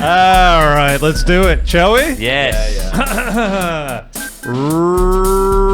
All right, let's do it, shall we? Yes.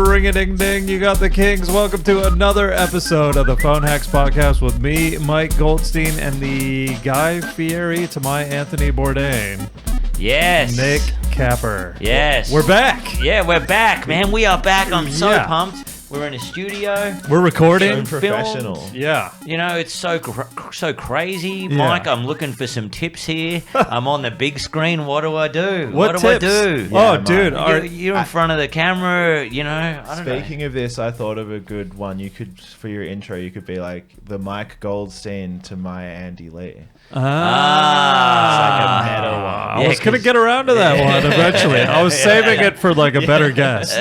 Ring-a-ding-ding, you got the kings. Welcome to another episode of the Phone Hacks Podcast with me, Mike Goldstein, and the Guy Fieri to my Anthony Bourdain. Yes. Nick Capper. Yes. We're back. Yeah, we're back, man. We are back. I'm so pumped. We're in a studio. We're recording. So professional. Yeah. You know, it's so crazy. Mike, I'm looking for some tips here. I'm on the big screen. What do I do? What do tips? I do? Oh, dude. You're in front of the camera, you know. I don't know. Speaking of this, I thought of a good one. You could, for your intro, you could be like the Mike Goldstein to my Andy Lee. It's like a meta one. I was going to get around to that one eventually. I was saving it for like a better guess.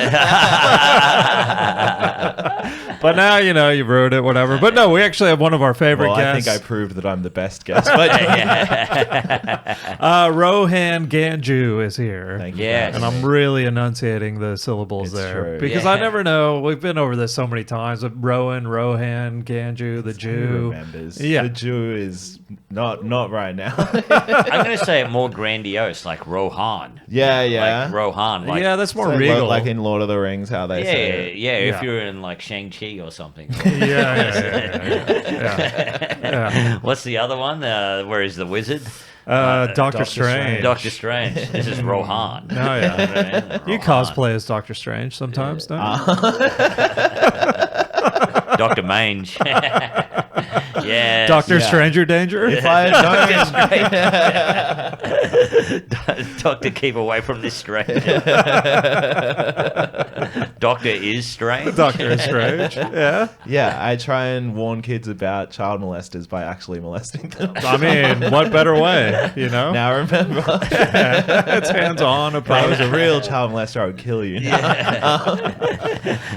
But now, you know, you ruined it, whatever. But no, we actually have one of our favorite guests. I think I proved that I'm the best guest. But Rohan Ganju is here. Thank you. Yes. And I'm really enunciating the syllables It's there. true. Because I never know. We've been over this so many times. But Rohan, Ganju, the Who Jew. remembers? Yeah. The Jew is not right now. I'm going to say it more grandiose, like Rohan. yeah. Like Rohan. Like, Yeah, that's more So, regal. like in Lord of the Rings, how they say it. Yeah, Yeah. if you're in like Shang-Chi or something. Yeah. What's the other one? Where is the wizard? Doctor Strange. Doctor Strange. This is Rohan. Oh, yeah. Rohan. You cosplay as Doctor Strange sometimes, don't you? Dr. Mange. Yeah. Doctor Stranger Danger? If I had known, Doctor, keep away from this stranger. Doctor is strange. Doctor is Strange. Yeah. yeah, I try and warn kids about child molesters by actually molesting them. I mean, what better way, you know? Now remember, It's hands-on if I was approach. a real child molester, I would kill you.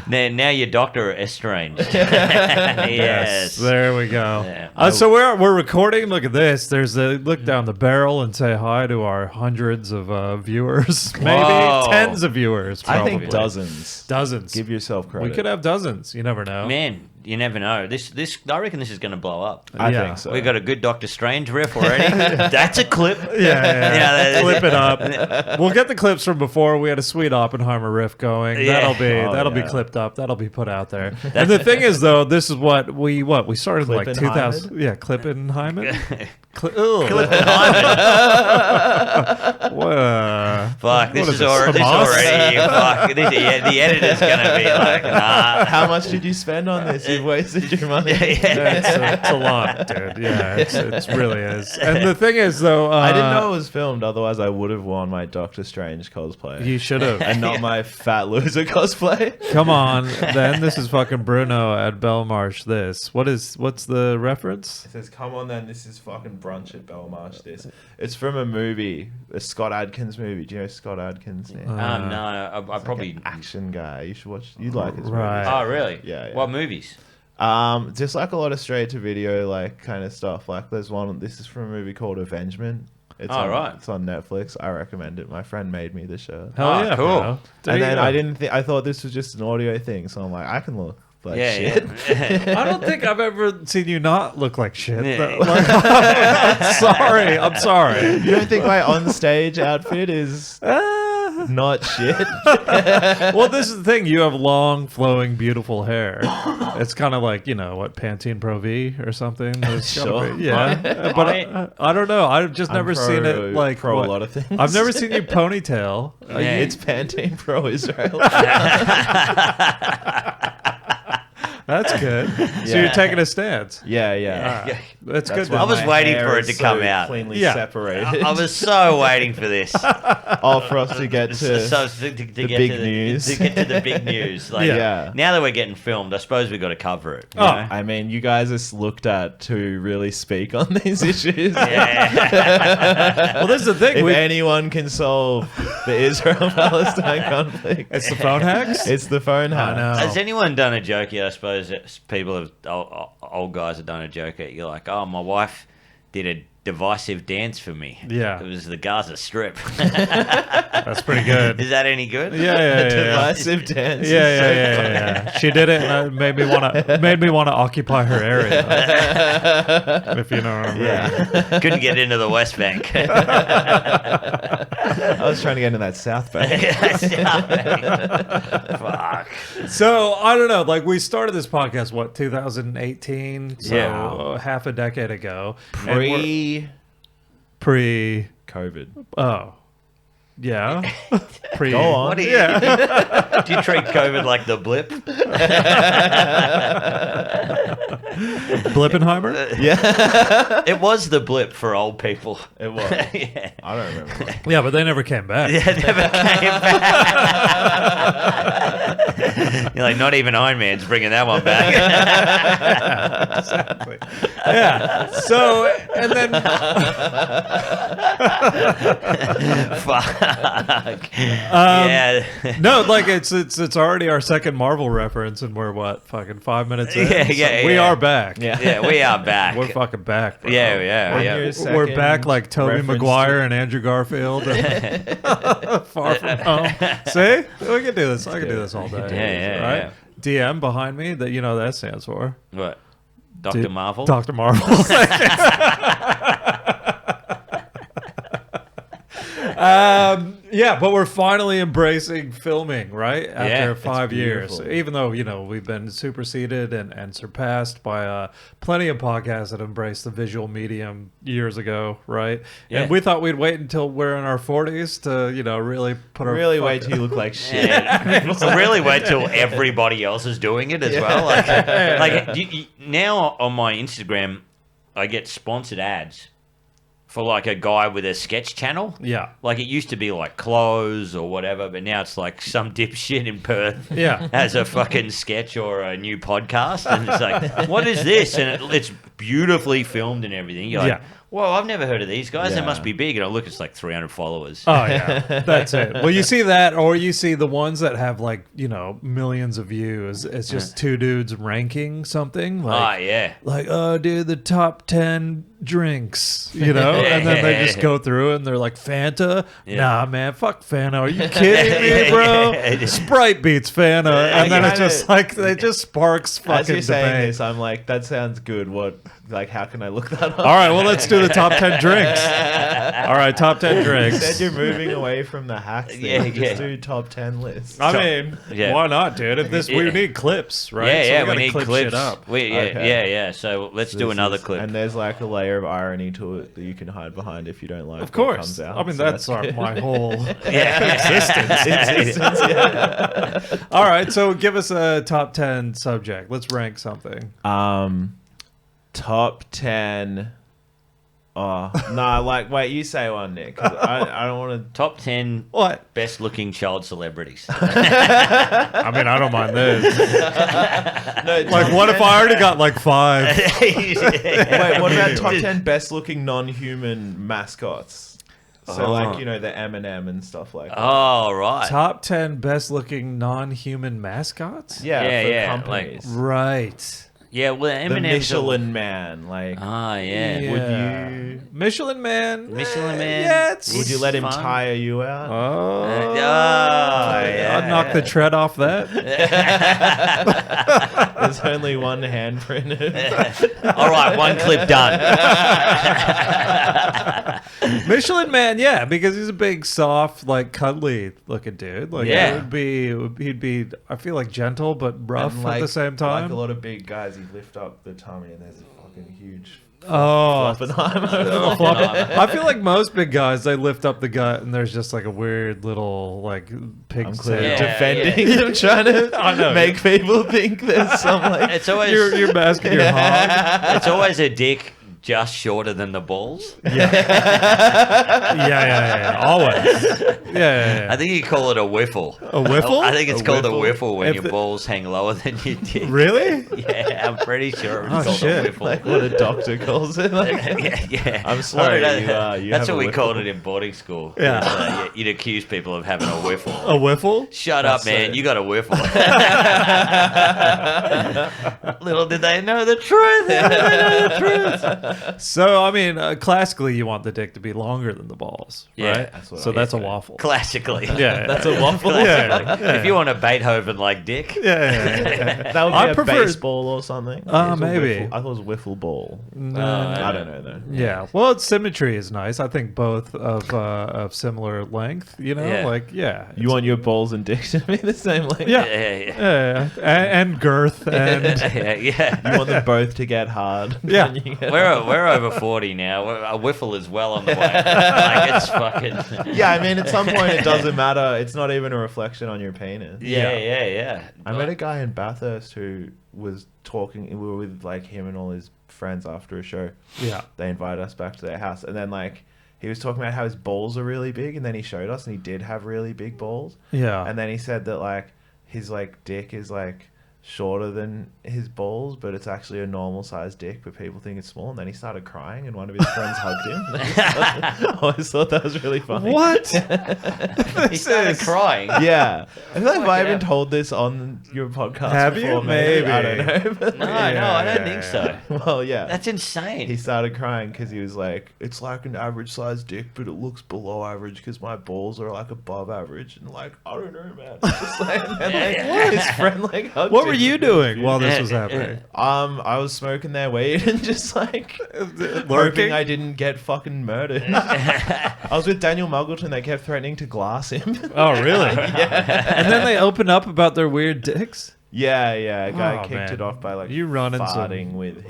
Now you're Doctor Estrange. Yes. There we go. Yeah. So we're recording. Look at this. There's a look down the barrel and say hi to our hundreds of viewers, maybe Whoa. tens of viewers. I Probably. think dozens. Dozens. Give yourself credit. We could have dozens. You never know. Man, you never know. This I reckon this is going to blow up. I Yeah. think so. We got a good Doctor Strange riff already. That's a clip. Yeah. Yeah, Clip it up. We'll get the clips from before. We had a sweet Oppenheimer riff going. Yeah. That'll be yeah. clipped up. That'll be put out there. And the thing is, though, this is what we started in like Clip 2000. Yeah, Klippenheimer. Clip behind Fuck, this is already. Fuck, the editor's gonna be like, nah. How much did you spend on this? You've wasted your money. It's a lot, dude. Yeah, it really is. And the thing is, though, I didn't know it was filmed. Otherwise, I would have worn my Doctor Strange cosplay you should have. and not my fat loser cosplay. Come on, then this is fucking Bruno at Belmarsh. What's the reference? It says, "Come on, then. This is fucking brunch at Belmarsh." This. It's from a movie, a Scott Adkins movie. Do you know Scott Adkins? No, I He's probably. like an action guy. You should watch. You'd like his Right. movies. Oh, really? Yeah. What movies? Just like a lot of straight to video like kind of stuff. Like there's one. This is from a movie called Avengement. It's right. It's on Netflix. I recommend it. My friend made me the shirt. Hell yeah, cool. bro. And then I didn't think. I thought this was just an audio thing. So I'm like, I can look like shit. Yeah. I don't think I've ever seen you not look like shit. Yeah. I'm sorry. You don't think my on-stage outfit is not shit? Well, this is the thing. You have long, flowing, beautiful hair. It's kind of like, you know, what, Pantene Pro V or something? It's gotta Sure. be- yeah. But I don't know. I've just never seen it like... pro what- a lot of things. I've never seen you ponytail. Yeah. It's Pantene Pro Israel. That's good. So Yeah. you're taking a stance. Yeah. That's good. why I was my waiting hair for it is to so come out. Cleanly Yeah. separated. I was so waiting for this. All for us to get to. To get big to news. To get to the big news. Like, Yeah. Now that we're getting filmed, I suppose we've got to cover it. You Oh, know? I mean, you guys are looked at to really speak on these issues. Yeah. Well, this is the thing. If anyone can solve the Israel-Palestine conflict, It's the phone hacks? it's the phone I hack. know. Has anyone done a joke yet? I suppose people have, old guys have done a joke at you like, oh, my wife did a divisive dance for me. Yeah. It was the Gaza Strip. That's pretty good. Is that any good? Yeah. Divisive dance. Yeah. She did it, and it made me want to occupy her area. If you know what I mean. Yeah. Couldn't get into the West Bank. I was trying to get into that South Bank. Fuck. So I don't know. Like we started this podcast, 2018? So Yeah. half a decade ago. And we're- Pre pre. COVID. Oh. Yeah. Pre. Go on. What do you, Yeah. do you treat COVID like the blip? Blippenheimer? Yeah. It was the blip for old people. It was. Yeah. I don't remember. Yeah, but they never came back. Yeah, never came back. You're like, not even Iron Man's bringing that one back. Exactly. Yeah. So, and then Fuck. Yeah. no, like it's already our second Marvel reference, and we're fucking 5 minutes in. Yeah, We yeah. are back. Yeah. Yeah, we are back. We're fucking back. Bro. Yeah. Your We're back second like Tobey reference Maguire to- and Andrew Garfield. Far from home. See, we can do this. I can do this all day. Yeah, right. yeah. DM behind me. That that stands for What? Dr. Marvel? Dr. Marvel. Yeah, but we're finally embracing filming, right? After Yeah, 5 years. beautiful. Even though, we've been superseded and surpassed by plenty of podcasts that embraced the visual medium years ago, right? Yeah. And we thought we'd wait until we're in our 40s to, really put our Really wait till you look like shit. Yeah. Really wait till everybody else is doing it as well. Like now on my Instagram, I get sponsored ads for like a guy with a sketch channel. Yeah. Like it used to be like clothes or whatever, but now it's like some dipshit in Perth Yeah. has a fucking sketch or a new podcast, and it's like, what is this? And it's beautifully filmed and everything. You're like, Yeah. whoa, I've never heard of these guys. They Yeah. must be big. And I look, it's like 300 followers. Oh yeah, that's it. Well, you see that, or you see the ones that have like millions of views. It's just two dudes ranking something. Like, Yeah. like, oh, dude, the top 10 drinks, and then they just go through it and they're like, Fanta? Yeah. Nah, man, fuck Fanta. Are you kidding me, bro? Sprite beats Fanta. And then it's just like, it just sparks fucking As you're saying debate. this, I'm like, that sounds good. How can I look that up? All right, well, let's do the top 10 drinks. All right, top 10 drinks. Instead, you're moving away from the hacks thing. Yeah, Just do top 10 lists. I mean, Yeah. why not, dude? If this, we Yeah. need clips, right? Yeah, So we gotta need clip clips. shit up. Okay. Yeah. So let's do This another is- clip. And there's like a layer of irony to it that you can hide behind if you don't like Of what course. comes out. I mean, So that's good. my whole existence. Existence, yeah. All right, so give us a top 10 subject. Let's rank something. Top 10. Oh, no, wait, you say one, Nick. 'Cause I don't want Top 10 What? best looking child celebrities. I mean, I don't mind this. to. No, Like, what if I already got like 5? Wait, what about top 10 best looking non human mascots? So, Oh. the M&M and stuff like that. Oh, right. Top 10 best looking non human mascots? Yeah, Yeah, for yeah, companies. Right. Yeah, well, The M&M's Michelin Man, Ah, yeah. would you Michelin Man? Michelin Man? Yeah, it's... would you let him fun. tire you out? Oh, yeah, I'd knock the tread off that. There's only one handprint. All right, one clip done. Michelin Man, yeah, because he's a big, soft, like cuddly looking dude. Like, Yeah. he'd be. I feel like gentle but rough And, at the same time. Like a lot of big guys, you lift up the tummy and there's a fucking huge Oh, Floppenheimer. I feel like most big guys, they lift up the gut and there's just like a weird little like pig's I'm clearly head. defending him, trying to make people think there's some like. It's always You're masking your hog. it's always a dick just shorter than the balls. Yeah. Always. Yeah. I think you call it a whiffle. A whiffle? I think it's called a whiffle? whiffle when If your the- balls hang lower than your dick. Really? Yeah, I'm pretty sure it's Oh, called shit. a whiffle. Like what a doctor calls it. Like, yeah. I'm sorry, Well, you that's have what a we called whiffle. it in boarding school. Yeah. You'd accuse people of having a whiffle. A whiffle? Shut That's up, man. so- You got a whiffle. Little did they know the truth. Little did they know the truth. So, I mean, classically, you want the dick to be longer than the balls, Yeah, right? that's what So I that's a would say. waffle. Classically. Yeah. That's a waffle. If you want a Beethoven like dick. Yeah. That would be I a prefer- baseball or something. Maybe. I thought it was wiffle ball. No. I don't know though. Yeah. Well, its symmetry is nice. I think both of similar length, you know? Yeah. Like, yeah. You want your balls and dicks to be the same length? Yeah. Yeah. And girth and... Yeah. You want them both to get hard. Yeah. when you get We're over 40 now. A whiffle is well on the way. Like, it's fucking... Yeah, I mean, at some point it doesn't matter. It's not even a reflection on your penis. Yeah. I met a guy in Bathurst who was talking. We were with like him and all his friends after a show. Yeah. They invited us back to their house, and then like he was talking about how his balls are really big, and then he showed us, and he did have really big balls. Yeah. And then he said that like his like dick is like shorter than his balls, but it's actually a normal sized dick, but people think it's small. And then he started crying, and one of his friends hugged him. I always thought that was really funny. What? He started crying. Yeah, I feel like Fucking I haven't hell. told this on your podcast. Have you? before, Maybe. I don't know. But No, I don't think Yeah. so. well, yeah. That's insane. He started crying because he was like, "It's like an average sized dick, but it looks below average because my balls are like above average." And like, I don't know, man. It's just like, and then, like his friend like hugged What were him. you doing while this was happening? I was smoking their weed and just like hoping Lurking? I didn't get fucking murdered. I was with Daniel Muggleton. They kept threatening to glass him. Oh, really? And then they open up about their weird dicks? Yeah. A guy Oh, kicked man. it off by like You running some- farting with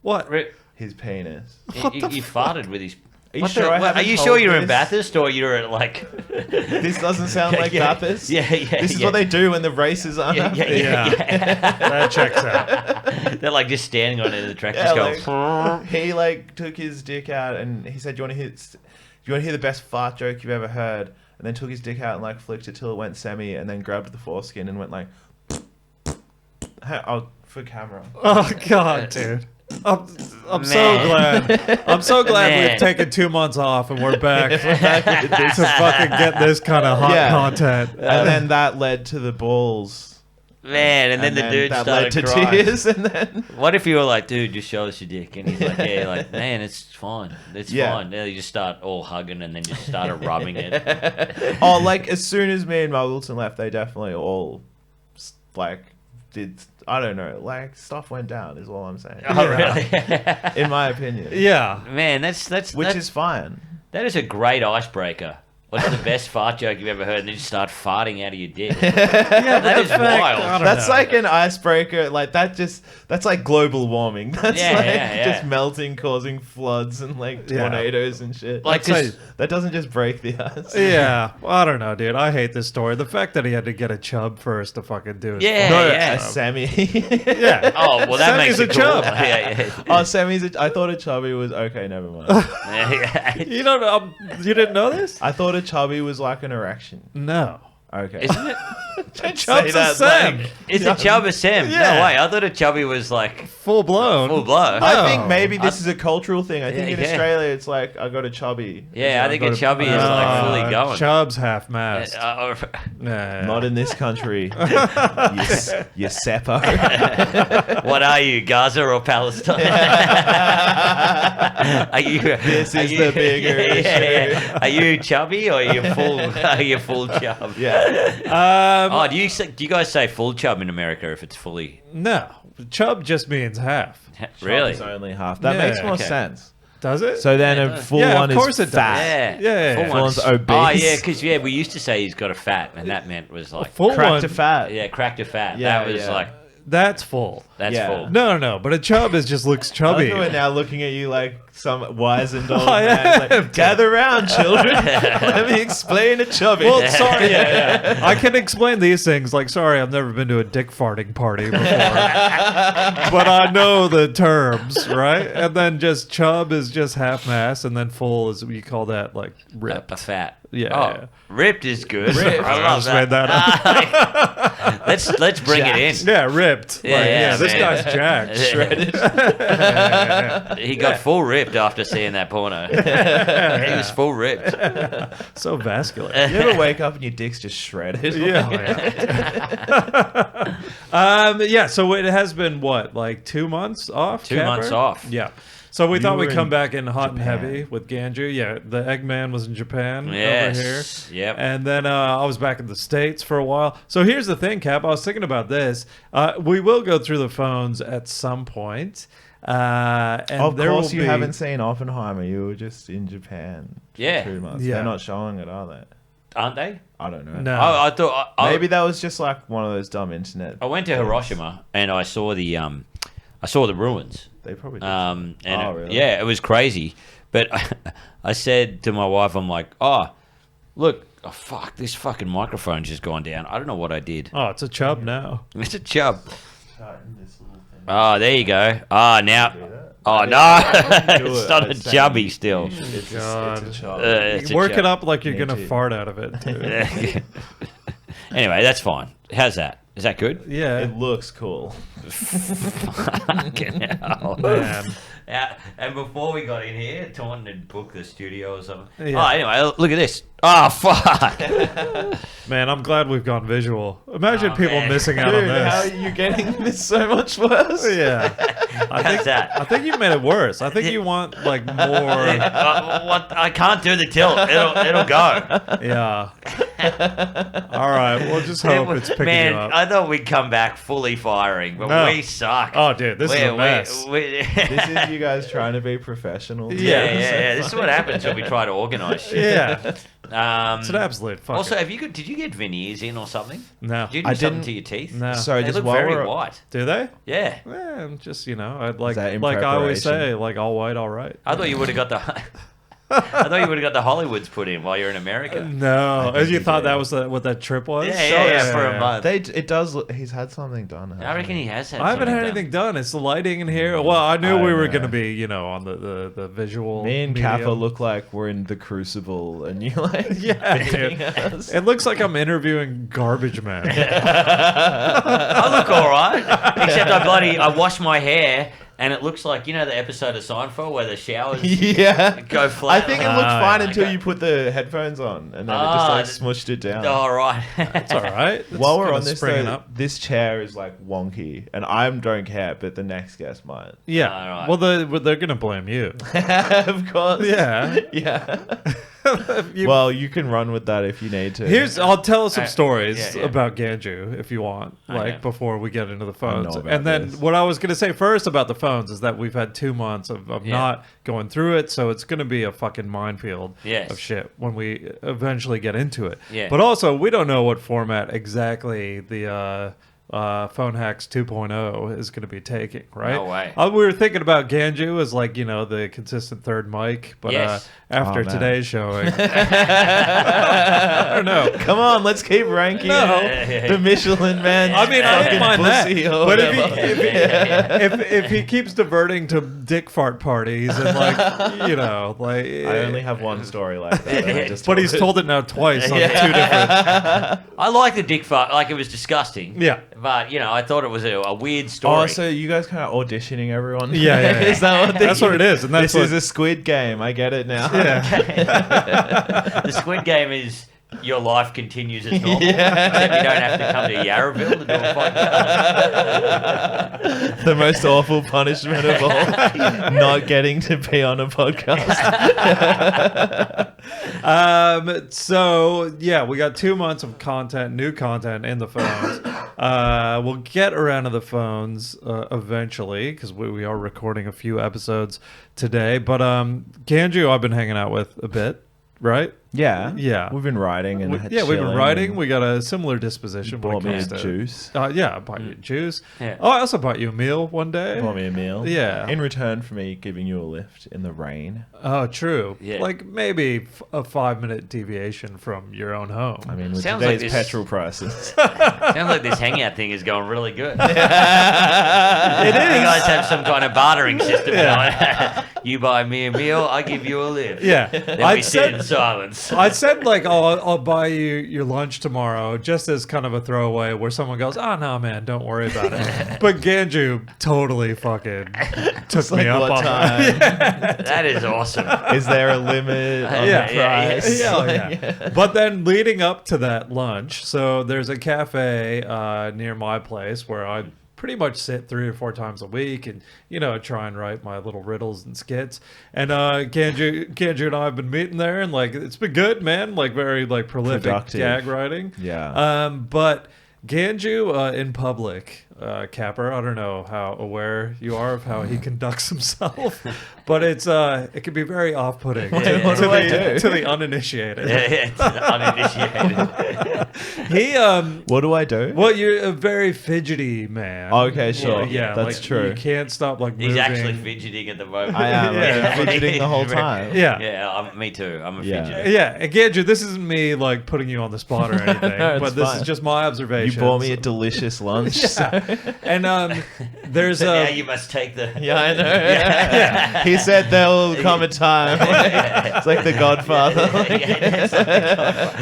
What? his penis. He farted with his... Are you What sure the- I what- are haven't you told sure you're in this? Bathurst or you're at like... This doesn't sound like Bathurst. Yeah. This is what they do when the races aren't happening. That checks out. They're like just standing on it in the track, Yeah, just going... He like took his dick out and he said, "Do you want to hear the best fart joke you've ever heard?" And then took his dick out and like flicked it till it went semi, and then grabbed the foreskin and went like, "Oh, for camera." Oh, God, dude. I'm so Man. glad. I'm so glad Man. we've taken 2 months off and we're back to fucking get this kind of hot Yeah. content. And then that led to the balls. Man, and then the dude that started led to crying. tears, and then What if you were like, dude, just show us your dick? And he's like, yeah, like, man, it's fine. It's Yeah. fine. Then you just start all hugging and then just started rubbing it. oh, like as soon as me and Muggleton left, they definitely all like did. I don't know, like stuff went down. Is all I'm saying. Oh, really? In my opinion. Yeah. Man, that's Is fine. that is a great icebreaker. What's the best fart joke you've ever heard? And then you start farting out of your dick. Yeah, That is I wild. don't That's know. like an icebreaker. Like that's like global warming. That's Yeah, like yeah. just melting, causing floods and like Yeah. tornadoes and shit. Like, That's just, that doesn't just break the ice. Yeah, well, I don't know, dude. I hate this story. The fact that he had to get a chub first to fucking do it. Yeah, No, yeah. a semi. Yeah. oh, well, that Sammy's makes a it cool. chub. Yeah. Oh, Sammy's. I thought a chubby was okay. Never mind. Yeah. You don't know? You didn't know this? I thought a chubby was like an erection. No. Okay. Isn't it? Chub's say a that, Sam. like- Is a chub a Sam? Yeah. No way. I thought a chubby was like Full blown. full blow. I think No. maybe this is a cultural thing. I think Yeah, in yeah. Australia it's like I got a chubby. Yeah, I think a chubby is like Uh, fully going. Chub's half mast. Uh, Not in this country. you seppo. what are you, Gaza or Palestine? Are you? This are is you- the bigger issue. Are you chubby or are you full? Are you full chub? Yeah. Oh, do you guys say full chub in America if it's fully? No. Chub just means half. Really? It's only half. That Yeah, makes more okay. sense. Does it? So then Yeah, a it does. full Yeah, one of course is it does. fat. Yeah. Yeah. Full One's one's obese. Oh yeah, because we used to say he's got a fat, and that meant was like Full Cracked one. to fat. yeah, cracked a fat. Yeah, that was yeah. like That's full. that's Yeah. full. No. But a chub just looks I chubby. like we're now looking at you like some wizened old I man. am. Like, gather round, children. Let me explain a chubby. Well, sorry, yeah. I can explain these things. Like, sorry, I've never been to a dick farting party before, but I know the terms, right? And then just chub is just half mass, and then full is we call that like rip. A fat. Yeah, Oh, yeah. ripped is good. Ripped. I love just made that up. let's bring it in. Yeah, ripped. Yeah, Like, yeah, this man. guy's jacked. Shredded. He got full ripped. ripped after seeing that porno. He was full ripped. So vascular. You ever wake up and your dick's just shredded? Yeah. So it has been what, like 2 months off? 2 months off. Yeah. So we thought we'd were come in back in hot and Japan. heavy with Ganju. Yeah, the Eggman was in Japan over here. Yes. Yep. And then I was back in the States for a while. So here's the thing, Cap. I was thinking about this. We will go through the phones at some point. And Of there course, will you be... haven't seen Oppenheimer. You were just in Japan. For Yeah. 2 months. Yeah. They're not showing it, are they? Aren't they? I don't know. No. I thought Maybe that was just like one of those dumb internet. I went to things. Hiroshima and I saw the ruins. They probably. Did. And Really? yeah, it was crazy. But I said to my wife, I'm like, oh, look, oh, fuck, this fucking microphone's just gone down. I don't know what I did. Oh, it's a chub now. It's a chub. Tighten this little thing. Oh, there you go. Oh, now. Do that? Oh, Do no. it. It's not a It's chubby still. It's God. a chub. It's a Work chub. it up like you're Me going to too. fart out of it, too. Anyway, that's fine. How's that? Is that good? Yeah. It looks cool. Fucking hell. Man. Yeah, and before we got in here, Taunton had booked the studio or something. Yeah. Oh, anyway, look at this. Oh, fuck. Man, I'm glad we've gone visual. Imagine Oh, people man. missing out on Dude, how are this. you getting this so much worse? Yeah. How's that? I think you made it worse. I think you want like more. What? I can't do the tilt. It'll go. Yeah. All right. We'll just hope it's picking Man, you up. I thought we'd come back fully firing, but No. we suck. Oh, dude, this is a mess. This is you guys trying to be professional. Yeah. This is what happens when we try to organise shit. Yeah. Um, It's an absolute fuck. also, did you get veneers in or something? No. Did you do I something didn't- to your teeth? No. Sorry, They just look while very we're white. Do they? Yeah. Just, I'd like that in I always say, preparation? like all white, all right. I thought you would have got the. I thought you would have got the Hollywoods put in while you're in America. No. think As you he thought did. that was what that trip was? Yeah, for a month. It does. He's had something done. I reckon he has had. I haven't had something anything done. It's the lighting in here. Well, I knew I we were know. going to be, on the visual. Me and medium. Kappa look like we're in the Crucible, and you like Yeah, beating dude. us. It looks like I'm interviewing Garbage Man. I look all right, except I wash my hair, and it looks like the episode of Seinfeld where the showers Yeah, go flat. I think it looked fine okay. until you put the headphones on, and then it just like th- smushed it down. All right. It's all right. It's While we're kinda on this, springing though, up. this chair is like wonky, and I don't care, but the next guest might. Yeah. All right. Well, they're going to blame you. Of course. Yeah. Yeah. You- Well, you can run with that if you need to. I'll tell some Alright, stories yeah. about Ganju if you want, Okay. before we get into the know phones. about And then this. what I was going to say first about the phones is that we've had 2 months of Yeah. not going through it, so it's going to be a fucking minefield Yes. of shit when we eventually get into it. Yeah. But also, we don't know what format exactly the Phone Hacks 2.0 is going to be taking, right? No way. We were thinking about Ganju as like, the consistent third mic, but Yes. after Oh, man. today's showing, I don't know. Come on, let's keep ranking No. the Michelin Man. I mean, I don't mind that. But whatever. if he keeps diverting to dick fart parties and like I only have one story like that. and I just but he's told it now twice on two different. I like the dick fart. Like, it was disgusting. Yeah. But I thought it was a weird story. Oh, so you guys kind of auditioning everyone? Yeah. Is that what That's what it is, and that's this what- is a Squid Game. I get it now. Yeah. The Squid Game is your life continues as normal. Yeah. Except you don't have to come to Yarraville to do a podcast. The most awful punishment of all, not getting to be on a podcast. So yeah, we got 2 months of new content in the phones. We'll get around to the phones eventually because we are recording a few episodes today. But Ganju, I've been hanging out with a bit, right? Yeah. Yeah. We've been riding and We've been chilling riding. and We got a similar disposition. when bought it me a comes to- juice. Yeah, I bought you juice. Yeah. Oh, I also bought you a meal one day. Bought me a meal. Yeah. In return for me giving you a lift in the rain. Oh, true. Yeah. Like maybe a 5-minute deviation from your own home. I mean, with Sounds like today's this- petrol prices. Sounds like this hangout thing is going really good. it You is. guys have some kind of bartering system going. You buy me a meal, I give you a lift. Yeah. Then we I'd sit in said, silence. I said like, oh, I'll buy you your lunch tomorrow, just as kind of a throwaway where someone goes, oh, no, man, don't worry about it. But Ganju totally fucking took me Like, up what on time? that. That is awesome. Is there a limit on Yeah. the Yeah, price? Yeah, Like, yeah. But then leading up to that lunch, so there's a cafe near my place where I pretty much sit 3 or 4 times a week and, you know, try and write my little riddles and skits. And Ganju and I have been meeting there, and like it's been good, man. Like very like prolific Productive. gag writing. Yeah. But Ganju in public, Capper, I don't know how aware you are of how he conducts himself, but it can be very off-putting What do I do? to the uninitiated. It's uninitiated. He What do I do? well, you're a very fidgety man. Okay, sure. Yeah, That's like, true. You can't stop like moving. He's actually fidgeting at the moment. I am. Yeah. I'm fidgeting the whole time. Yeah. Yeah, me too. I'm a Yeah. fidgeter. Yeah, and Ganju, this isn't me like putting you on the spot or anything, No, it's but this fine. is just my You observation. bought me a delicious lunch. Yeah. And there's So now you must take the. Yeah, I know. Yeah. He said there will come a time. It's like The Godfather.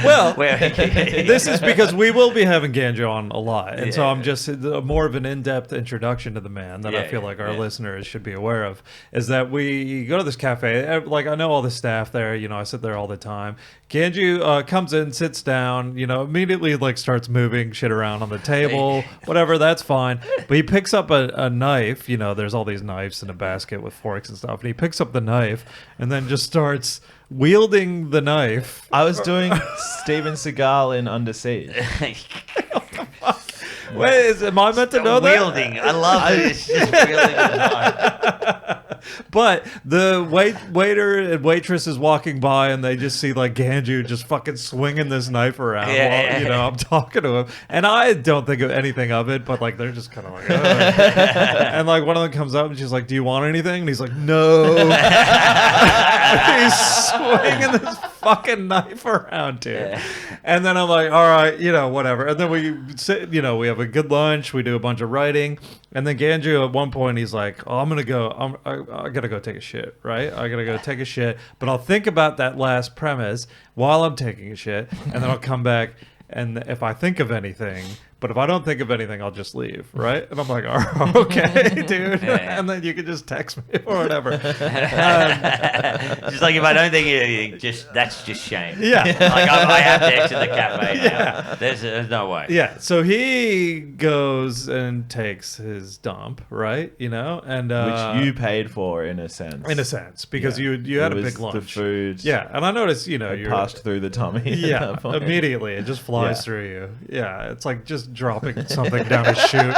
well, Where this is because we will be having Ganju on a lot, and so Yeah. I'm just more of an in-depth introduction to the man that I Yeah, feel like our yeah. listeners should be aware of. Is that we go to this cafe? Like I know all the staff there. You know, I sit there all the time. Ganju comes in, sits down. You know, immediately like starts moving shit around on the table. Whatever, that's fine. But he picks up a knife. You know, there's all these knives in a basket with forks and stuff, and he picks up the knife and then just starts wielding the knife. I was doing Steven Seagal in Under Siege. Wait, am I meant to know that? Wielding. I love it. It's just wielding the knife. But the waiter and waitress is walking by, and they just see like Ganju just fucking swinging this knife around. Yeah. While, you know, I'm talking to him, and I don't think of anything of it, but like they're just kind of like, ugh. And like one of them comes up and she's like, "Do you want anything?" And he's like, "No." He's swinging this fucking knife around, dude. Yeah. And then I'm like, all right, you know, whatever. And then we sit, you know, we have a good lunch. We do a bunch of writing. And then Ganju at one point, he's like, oh, I'm going to go. I got to go take a shit, right? I got to go take a shit. But I'll think about that last premise while I'm taking a shit. And then I'll come back. And if I think of anything, but if I don't think of anything, I'll just leave, right? And I'm like, oh, okay, dude. Yeah. And then you can just text me or whatever. Just like if I don't think of anything, that's just shame. Yeah. Like I have to exit the cafe now. Yeah. There's no way. Yeah, so he goes and takes his dump, right? You know, and Which you paid for in a sense. because Yeah. you had It a was big lunch. The food Yeah, and I noticed, you know, had you're passed through the tummy. at yeah, that point. immediately it just flies Yeah. through you. Yeah, it's like just dropping something down a chute.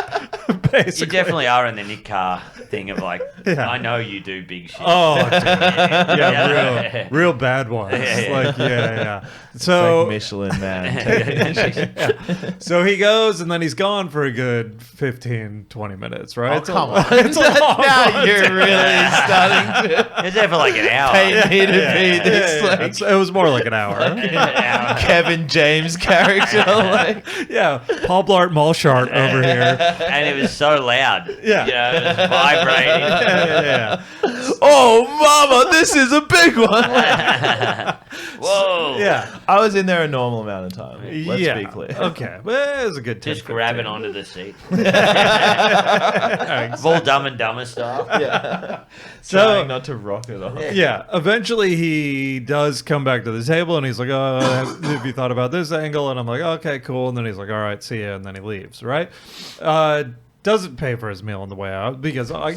Basically, You definitely are in the Nick Carr thing of like, Yeah. I know you do big shit. Oh, dude. Yeah. yeah, real bad ones. Yeah. Like, yeah. It's So like Michelin Man. yeah. So he goes and then he's gone for a good 15, 20 minutes, right? Oh, It's a come long- on. It's a long Now one, you're dude. really starting to It's there for like an hour. pay me to Yeah, be this yeah. like It was more like an hour. An hour. Kevin James character. Like, Yeah, Paul Blart Mallshart over here. And it was so loud. Yeah. You know, it was vibrating. Yeah. oh, mama, this is a big one. Whoa. Yeah. I was in there a normal amount of time. Let's yeah. be clear. Okay. Well, it was a good 10, Just grabbing 15. onto the seat. Exactly. Full Dumb and Dumber style. Yeah. So- Trying not to rock it off. Yeah. Eventually, he does come back to the table and he's like, "Oh, have you thought about this angle?" And I'm like, "Okay, cool." And then he's like, "All right, see ya." And then he leaves. Right. Doesn't pay for his meal on the way out because I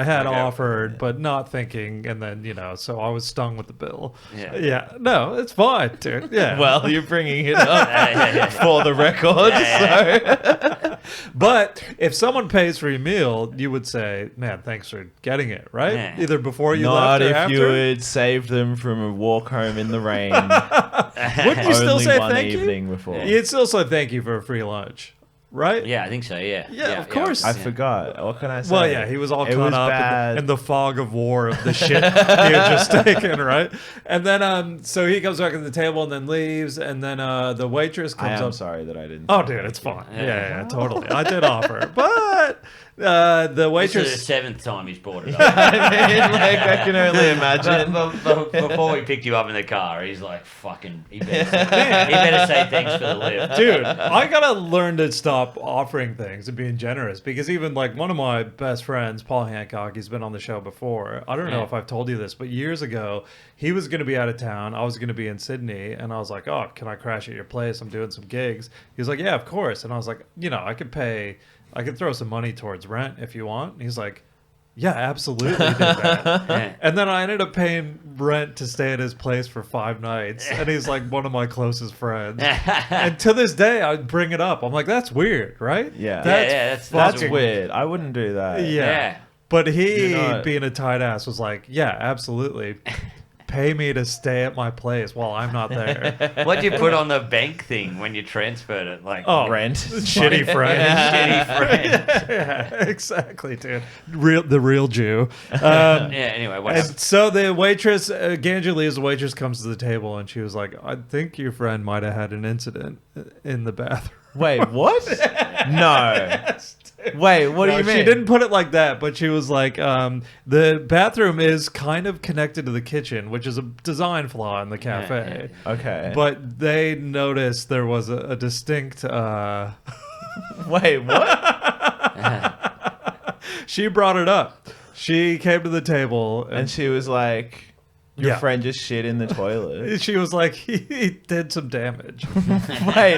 had Okay. offered, but not thinking, and then so I was stung with the bill. Yeah. No, it's fine, dude. Yeah. Well, you're bringing it up for the record. Yeah. But if someone pays for your meal, you would say, "Man, thanks for getting it," right? Yeah. Either before you Not left or if after. you had saved them from a walk home in the rain. Wouldn't you still Only say one thank evening you? before. You'd still say thank you for a free lunch, right? Yeah, I think so, yeah. Yeah, of course. I forgot. What can I say? Well, yeah, he was all It caught was up bad. in the fog of war of the shit he had just taken, right? And then, so he comes back to the table and then leaves, and then the waitress I comes am up. sorry that I didn't. Oh, dude, it's fine. Yeah, totally. I did offer, but The This is the waitress. 7th time he's brought it up. I mean, like, I can only imagine. But before we picked you up in the car, he's like, fucking, he better say thanks for the lift. Dude, I gotta learn to stop offering things and being generous, because even like one of my best friends, Paul Hancock, he's been on the show before. I don't know if I've told you this, but years ago, he was going to be out of town. I was going to be in Sydney, and I was like, "Oh, can I crash at your place? I'm doing some gigs." He was like, "Yeah, of course." And I was like, I could throw some money towards rent if you want. And he's like, yeah, absolutely do that. And then I ended up paying rent to stay at his place for 5 nights. And he's like one of my closest friends. And to this day, I bring it up. I'm like, that's weird, right? Yeah. That's That's fucking weird. I wouldn't do that. Yeah. But he, You're not- being a tight ass, was like, yeah, absolutely. Pay me to stay at my place while I'm not there. What'd you put on the bank thing when you transferred it? Like, Rent. Shitty friend. shitty friend. Yeah, exactly, dude. The real Jew. Anyway, what happened? And so the waitress, Ganju Lee's waitress, comes to the table and she was like, I think your friend might have had an incident in the bathroom. Wait, what? No. Wait, what do you mean? She didn't put it like that, but she was like, the bathroom is kind of connected to the kitchen, which is a design flaw in the cafe. Okay. But they noticed there was a distinct... Wait, what? She brought it up. She came to the table And she was like, your Yeah. friend just shit in the toilet. she was like, he did some damage. Wait,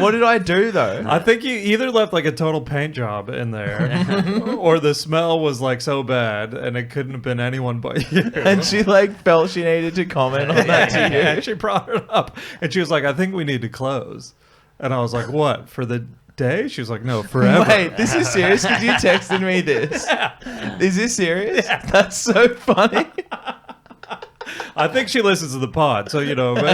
what did I do though? I think you either left like a total paint job in there, or the smell was like so bad and it couldn't have been anyone but you. And she like felt she needed to comment on that to you. Yeah, she brought it up and she was like, I think we need to close. And I was like, what, for the day? She was like, no, forever. Wait, this is serious because you texted me this. Is this serious? That's so funny. I think she listens to the pod, so eventually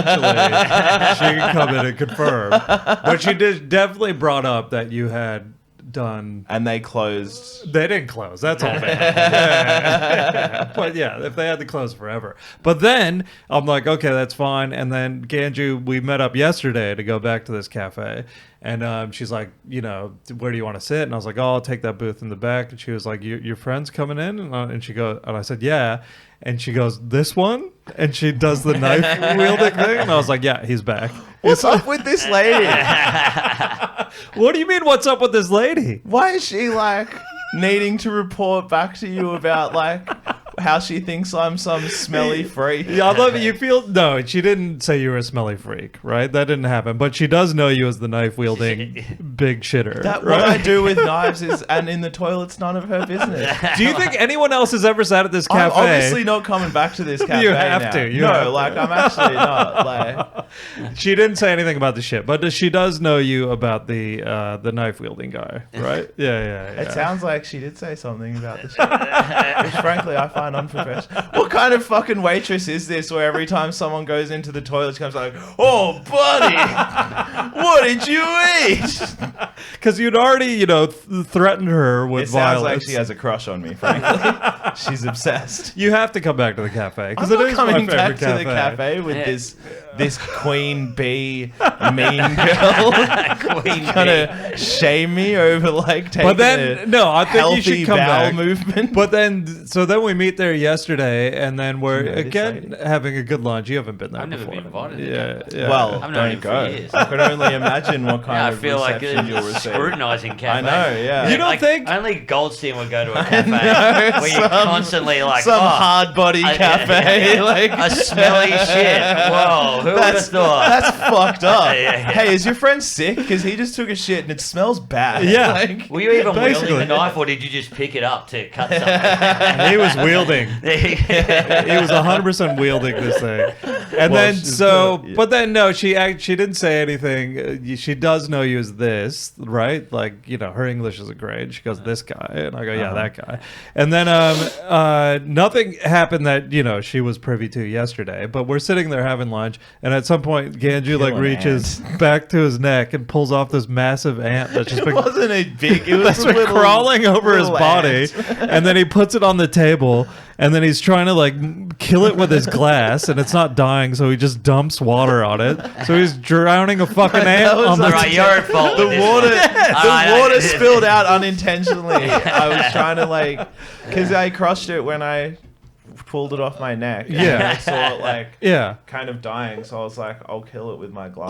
she can come in and confirm. But she definitely brought up that you had done. And they closed. They didn't close. That's all bad. But yeah, if they had to close forever. But then I'm like, okay, that's fine. And then Ganju, we met up yesterday to go back to this cafe. And she's like, where do you want to sit? And I was like, oh, I'll take that booth in the back. And she was like, your friend's coming in? And she goes, and I said, yeah. And she goes, this one? And she does the knife wielding thing. And I was like, yeah, he's back. What's up with this lady? What do you mean, what's up with this lady? Why is she like needing to report back to you about like how she thinks I'm some smelly freak? Yeah, I love it. You feel no. She didn't say you were a smelly freak, right? That didn't happen. But she does know you as the knife wielding big shitter. That right? what I do with knives is, and in the toilet's none of her business. Do you think anyone else has ever sat at this cafe? I'm obviously not coming back to this cafe. You have now. to. You have to. Like I'm actually not. Like She didn't say anything about the shit, but she does know you about the knife wielding guy, right? Yeah. it sounds like she did say something about the shit, which frankly I find unprofessional. What kind of fucking waitress is this? Where every time someone goes into the toilet, she comes like, "Oh, buddy, what did you eat?" Because you'd already, threatened her with It sounds violence. like she has a crush on me. Frankly, she's obsessed. You have to come back to the cafe I'm because it not is my coming favorite back to cafe. the cafe with this queen bee mean girl gonna shame me over like taking But then, no, I think you healthy should come bowel back. movement. But then, so then we meet there yesterday, and then we're You know this again lady? having a good lunch. You haven't been there I've never before. been invited to Yeah. Well, I've known don't him for go. years. I can only imagine what kind Yeah, I of feel like reception you'll a receive. scrutinizing cafe. I know, yeah. You don't think- only Goldstein would go to a cafe know, where you're constantly like, some oh, hard body I- cafe, like a smelly shit. Whoa, who would have thought? That's fucked up. Yeah. Hey, is your friend sick? Because he just took a shit and it smells bad. Yeah. Like, Were you even wielding Basically. the knife, or did you just pick it up to cut something? He was wielding. He was 100% wielding this thing. And Well, then she's so, good, yeah. but then no, she didn't say anything. She does know you as this, right? Like, her English isn't great. She goes, this guy. And I go, yeah, that guy. And then nothing happened that, she was privy to yesterday. But we're sitting there having lunch. And at some point, Ganju like Killing reaches back to his neck and pulls off this massive ant that's just it been wasn't a big. It was that's a been little, crawling over his little body, ant. and then he puts it on the table, and then he's trying to like kill it with his glass, and it's not dying, so he just dumps water on it. So he's drowning a fucking That ant was on the like- Right, you're at fault The with this water spilled out unintentionally. I was trying to because I crushed it when I pulled it off my neck. And Yeah. I saw it Yeah. kind of dying, so I was like, I'll kill it with my glove.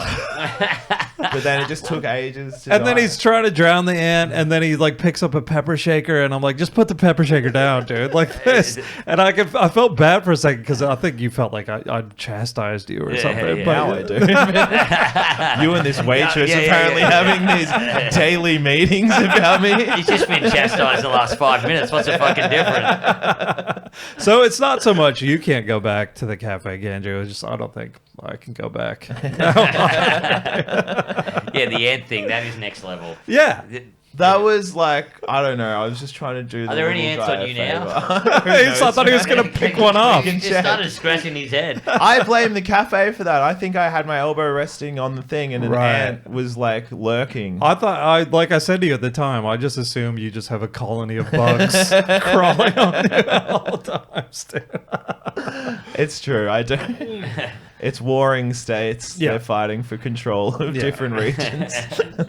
But then it just took ages to And then die. he's trying to drown the ant, and then he picks up a pepper shaker, and I'm like, just put the pepper shaker down, dude, like this. And I felt bad for a second because I think you felt like I chastised you or something. yeah. But Now I do. You and this waitress apparently having these daily meetings about me. He's just been chastised the last 5 minutes. What's the fucking difference? So it's not so much you can't go back to the Cafe Ganju. It's just I don't think I can go back. Yeah, the ant thing, that is next level. Yeah. That was I don't know. I was just trying to do. Are there any ants on you now? I thought he was going to pick one off. can He just check. started scratching his head. I blame the cafe for that. I think I had my elbow resting on the thing, and an Right. ant was lurking. I thought, like I said to you at the time, I just assumed you just have a colony of bugs crawling on you at all times, dude. It's true. I don't. It's warring states. Yeah. They're fighting for control of different regions.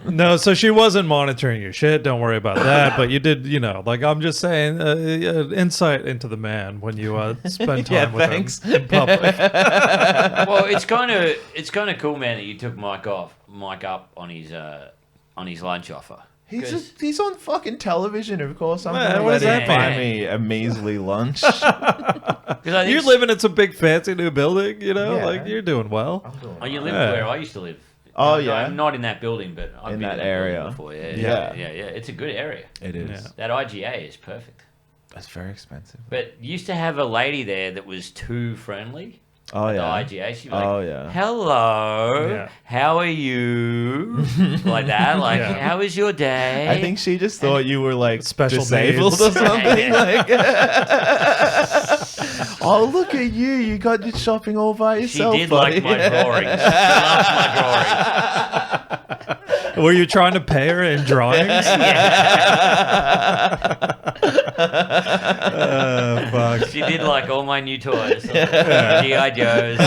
No, so she wasn't monitoring your shit. Don't worry about that. But you did, I'm just saying, insight into the man when you spend time with him in public. Well, it's kind of cool, man, that you took Mike up on his lunch offer. He's on fucking television, of course. I'm Man, gonna what let does that him buy mean? me a measly lunch. 'Cause I think You're living in some big fancy new building, Yeah. like you're doing well. Oh, you live Yeah. where I used to live. Oh, No, yeah? not in that building, but I've In been that to that area. building before. Yeah. Yeah. It's a good area. It is. Yeah. That IGA is perfect. It's very expensive. But used to have a lady there that was too friendly. Oh The yeah. IGA. She'd be like, Oh yeah. hello, Yeah. how are you? Like that. Like, Yeah. how is your day? I think she just thought you were Special disabled needs. or something. Yeah. Oh, look at you! You got your shopping all by she yourself. did buddy. like my drawings. She loves my drawings. Were you trying to pay her in drawings? Fuck. She did like all my new toys. G.I. Joes.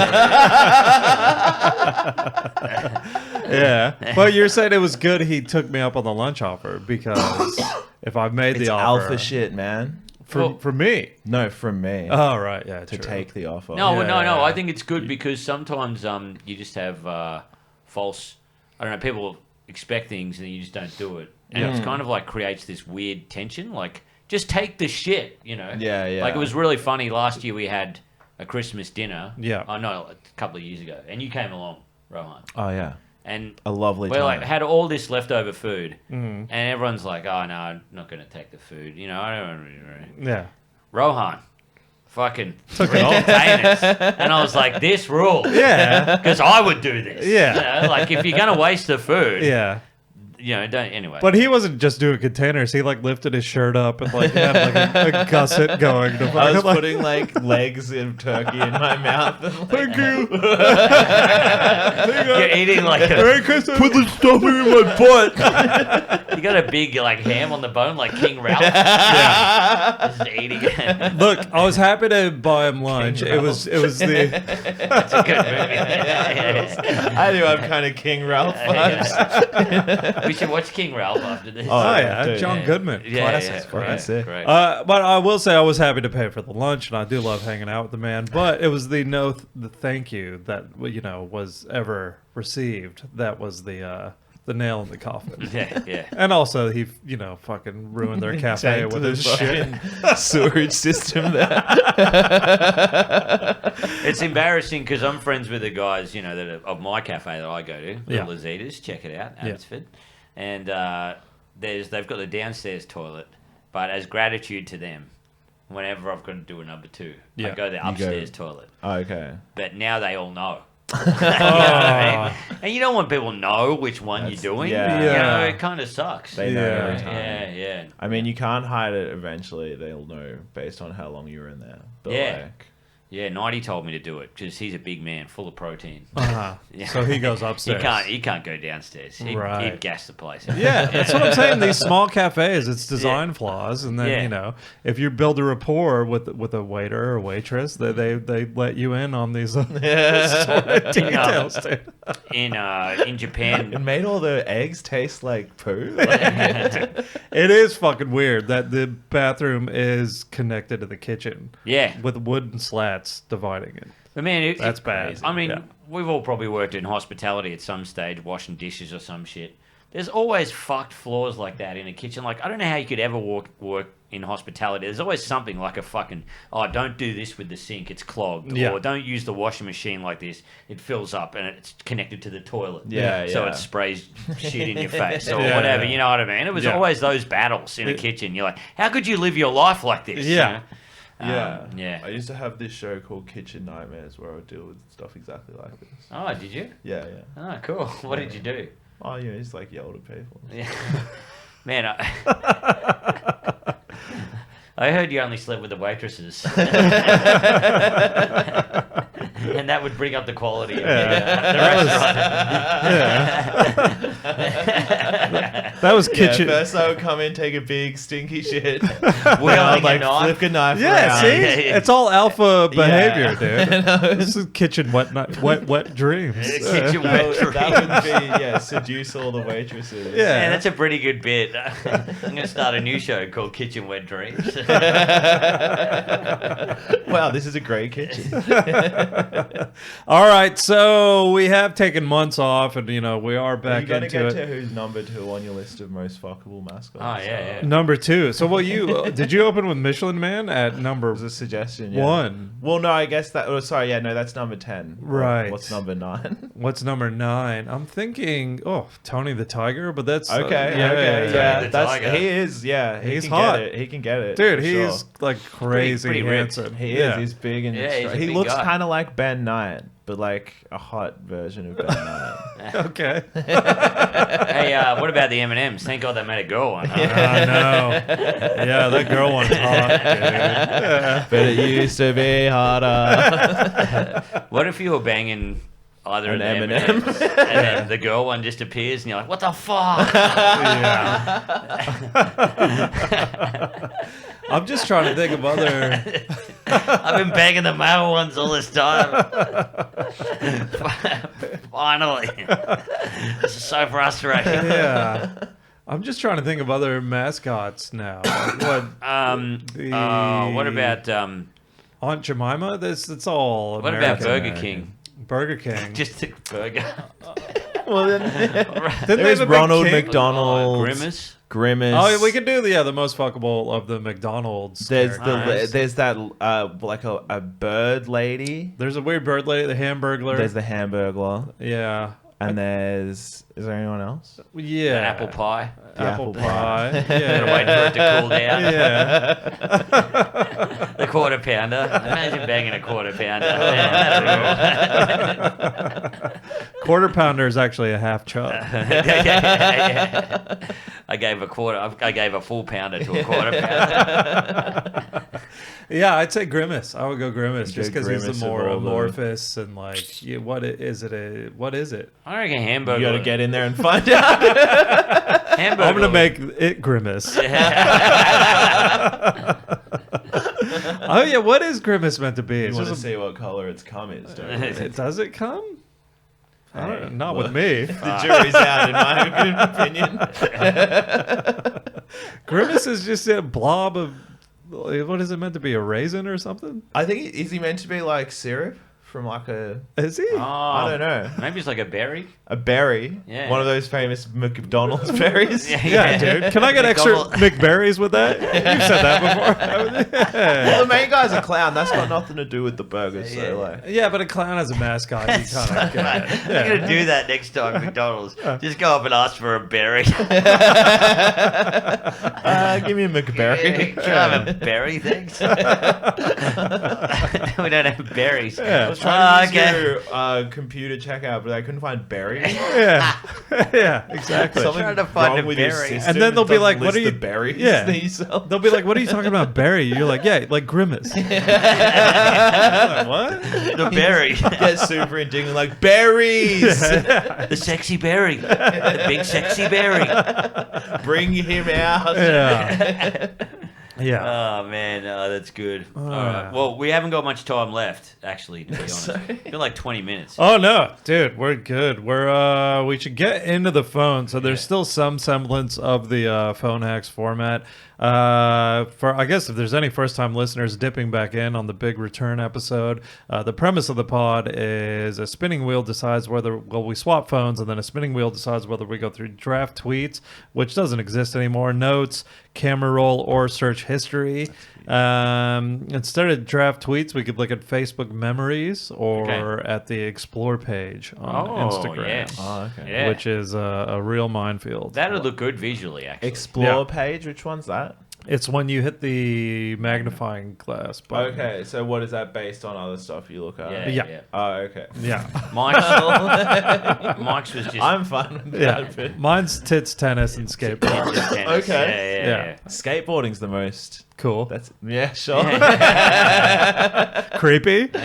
Yeah. Well, you're saying it was good he took me up on the lunch offer because if I made It's the offer alpha shit, man. for me. No, from me Oh right, yeah. to true. take the offer. No, Yeah, no. yeah. I think it's good because sometimes you just have false. I don't know. People expect things and you just don't do it, and it's kind of like creates this weird tension. Like, just take the shit, Yeah, yeah. Like, it was really funny. Last year we had a Christmas dinner. Yeah. Oh no, a couple of years ago, and you came along, Rohan, Oh yeah. and A lovely we time. had all this leftover food, and everyone's like, "Oh no, I'm not going to take the food." I don't. Yeah. Rohan, fucking took it all containers, and I was like, "This rules." Yeah. Because I would do this. Yeah. Like, if you're gonna waste the food, Yeah. don't anyway. But he wasn't just doing containers. He lifted his shirt up and had a gusset going. To I was fucking, putting legs of turkey in my mouth. And, Thank you. You're eating like Merry Christmas. Put the stuffing in my butt. you got a big ham on the bone like King Ralph. Just eating it. Look, I was happy to buy him lunch. It was the It's a good movie. I do have kind of King Ralph vibes. We should watch King Ralph after this. Oh, oh yeah, dude. John Yeah. Goodman. Yeah, Classic. yeah, Right. Great. Great. But I will say I was happy to pay for the lunch, and I do love hanging out with the man. But it was the the thank you that was ever received that was the nail in the coffin. Yeah. And also he fucking ruined their cafe Tanked with the his shit. fucking sewerage system there. It's embarrassing because I'm friends with the guys, that are, of my cafe that I go to, the Yeah. Lazitas. Check it out, Yeah. Abbotsford. And they've got the downstairs toilet, but as gratitude to them, whenever I've got to do a number two, Yeah. I go to the go- upstairs toilet. Okay. But now they all know. You know what I mean? And you don't want people to know which one That's- you're doing. yeah. Yeah. It kind of sucks. They know Yeah. every time. Yeah. I mean, you can't hide it eventually. They'll know based on how long you were in there. But Yeah. Yeah, 90 told me to do it because he's a big man, full of protein. Uh-huh. Yeah. So he goes upstairs. He can't go downstairs. He'd gas the place. Yeah, that's what I'm saying. These small cafes, it's design flaws, and then Yeah. you know, if you build a rapport with a waiter or waitress, they let you in on these sort of details. Dude. In Japan, It made all the eggs taste like poo. It is fucking weird that the bathroom is connected to the kitchen. Yeah. with wooden slats dividing it. But man, That's bad. I mean, Yeah. we've all probably worked in hospitality at some stage, washing dishes or some shit. There's always fucked floors like that in a kitchen. Like, I don't know how you could ever work in hospitality. There's always something like a fucking, oh, don't do this with the sink, it's clogged. Yeah. Or don't use the washing machine like this, it fills up and it's connected to the toilet. Yeah, So yeah. it sprays shit in your face or Yeah, whatever, yeah. you know what I mean? It was Yeah. always those battles in a kitchen. You're like, how could you live your life like this? Yeah. You know? Yeah. I Yeah. used to have this show called Kitchen Nightmares where I would deal with stuff exactly like this. Oh, did you? Yeah. Oh, cool. What did you do? Oh, yeah, just like yelled at people. Yeah. Man, I heard you only slept with the waitresses. And that would bring up the quality of the restaurant. That was kitchen. Yeah, first I would come in, take a big stinky shit. Wielding I'd a like knife. flip a knife Yeah, around. see, Yeah. it's all alpha behavior, Yeah. dude. This is kitchen wet dreams. Kitchen That wet would, that dreams. would be, seduce all the waitresses. Yeah. Man, that's a pretty good bit. I'm going to start a new show called Kitchen Wet Dreams. Wow, this is a great kitchen. All right, so we have taken months off, and you know we are Are back you going to into get it. to who's number 2 on your list of most fuckable mascots? Oh, yeah. Number 2. So, well, you did you open with Michelin Man at number It was a suggestion. Yeah. 1? Well, no, I guess that. Oh, sorry, yeah, no, that's number 10. Right. What's number 9? What's number 9? I'm thinking, Tony the Tiger, but that's Okay, yeah, okay, the yeah. That's Tiger. he is. Yeah, he He's can hot. Get it. He can get it, dude, for he's sure. like crazy pretty ripped. handsome. He Yeah. is. He's big and Yeah, he's a he big looks guy. kind of like Ben Knight, but like a hot version of Ben Knight. Okay. Hey, what about the M&Ms? Thank God they made a girl one. I know. Yeah, that girl one's hot, dude. But it used to be harder. What if you were banging either An of the M&M? M&Ms and then the girl one just appears and you're like, what the fuck? I'm just trying to think of other. I've been banging the male ones all this time. Finally. This is so frustrating. Yeah. I'm just trying to think of other mascots now. Like what? What about Aunt Jemima? It's all what American. about Burger American. King? Burger King. Just a burger. Well, then Didn't they there's have a big Ronald king? McDonald, Grimace. Grimace. Oh, we could do the most fuckable of the McDonald's. There's characters. there's that like a bird lady. There's a weird bird lady, the Hamburglar. There's the Hamburglar, yeah. and is there anyone else? Yeah. An apple pie. Apple The pie. apple Gotta wait Yeah. for it to cool down. Yeah. The quarter pounder. Imagine banging a quarter pounder. Quarter pounder is actually a half chub. I gave a full pounder to a quarter pounder. Yeah, I'd say Grimace. I would go Grimace Good just because he's Grimace the of more all the- amorphous and like, what is it? What is it? I reckon hamburger. You got to get in there and find out. Hamburger. I'm gonna make it Grimace. Oh yeah, what is Grimace meant to be? You It's want to just see what color its cum is, don't you? does it come? I don't, Hey, not look. with me. The jury's out, in my opinion. Grimace is just a blob of. What is it meant to be? A raisin or something? I think is he meant to be like syrup from like a Is he? I don't know, Maybe it's like a berry. a berry? Yeah. One of those famous McDonald's berries. Yeah, dude. Can I get extra McBerries with that? You've said that before. Well, the main guy's a clown. That's got nothing to do with the burgers. So like, Yeah, but a clown as a mascot, you kind of get it. I'm gonna do that next time, McDonald's. Just go up and ask for a berry. give me a McBerry. Can I have a berry, thanks? we don't have berries. I was trying to use your computer checkout, but I couldn't find berries. Yeah, yeah, exactly. Something Trying to find wrong a with your berry. system. And then they'll It be doesn't like, "What list are you the berries Yeah. that you sell?" They'll be like, "What are you talking about, berry?" You're like, "Yeah, like Grimace." Like, what? The berry. Get super indignant, like berries. The sexy berry. The big sexy berry. Bring him out. Yeah. Yeah. Oh man, that's good. All yeah. right. Well, we haven't got much time left, actually. To be honest, we've got like 20 minutes. Oh no, dude, we're good. We should get into the phone. So there's still some semblance of the phone hacks format. For I guess if there's any first time listeners dipping back in on the big return episode, the premise of the pod is a spinning wheel decides whether we swap phones, and then a spinning wheel decides whether we go through draft tweets, which doesn't exist anymore, notes, camera roll, or search history. Instead of draft tweets, we could look at Facebook memories or at the explore page on Instagram. Yes. Oh, okay. Yeah. Which is a real minefield. That would look good visually, actually. Explore page. Which one's that? It's when you hit the magnifying glass button. Okay, so what is that based on other stuff you look at? Yeah, Yeah. yeah. Oh, okay. Yeah. Mike's was just. I'm fine with that. Yeah. Mine's tits, tennis, and skateboard. just tennis. Okay. Yeah. Skateboarding's the most. Cool. That's sure. Creepy. Dude,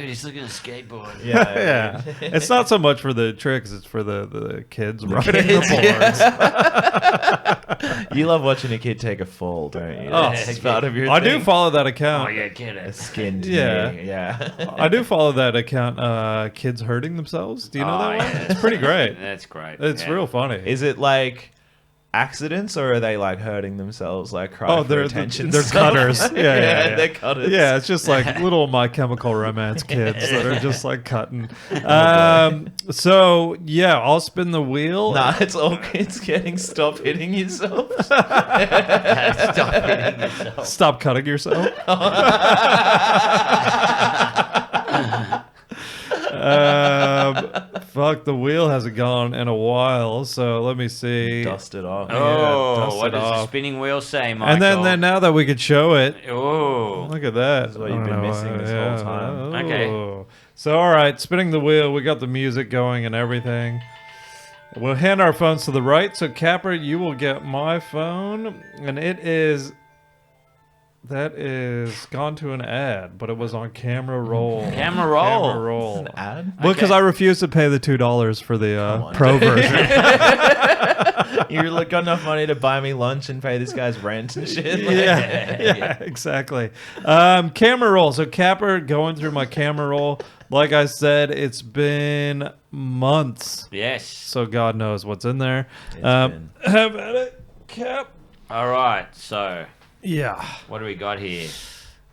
he's looking at a skateboard. Yeah. It's not so much for the tricks, it's for the kids riding the boards. You love watching a kid take a fall, don't you? Oh, That's part of your I thing. do follow that Oh, account. yeah, get A it. skinned Yeah. knee, yeah. I do follow that account, kids hurting themselves. Do you know that one? Yeah. It's pretty great. That's great. It's Yeah. real funny. Is it like accidents, or are they like hurting themselves, like cry Oh, for they're attention? they're stuff? cutters. Yeah, they're cutters. Yeah, it's just like little My Chemical Romance kids that are just like cutting. So yeah, I'll spin the wheel. Nah, it's all kids getting stop hitting yourself. Stop hitting yourself. Stop cutting yourself. Fuck, the wheel hasn't gone in a while, so let me see. Dust it off. Oh, dust what it does the off. spinning wheel say, Michael? And then now that we could show it, Oh. look at that. is what you've been missing this whole time. Okay. Oh. So, all right, spinning the wheel. We got the music going and everything. We'll hand our phones to the right. So, Capper, you will get my phone, and that is gone to an ad, but it was on camera roll. Camera roll. Camera roll. An ad? Well, because Okay. I refused to pay the $2 for the on. pro version. You like got enough money to buy me lunch and pay this guy's rent and shit? Like, yeah, exactly. Camera roll. So Capper, going through my camera roll. Like I said, it's been months, Yes. so God knows what's in there. been. Have at it, Cap. All right. So, Yeah. what do we got here?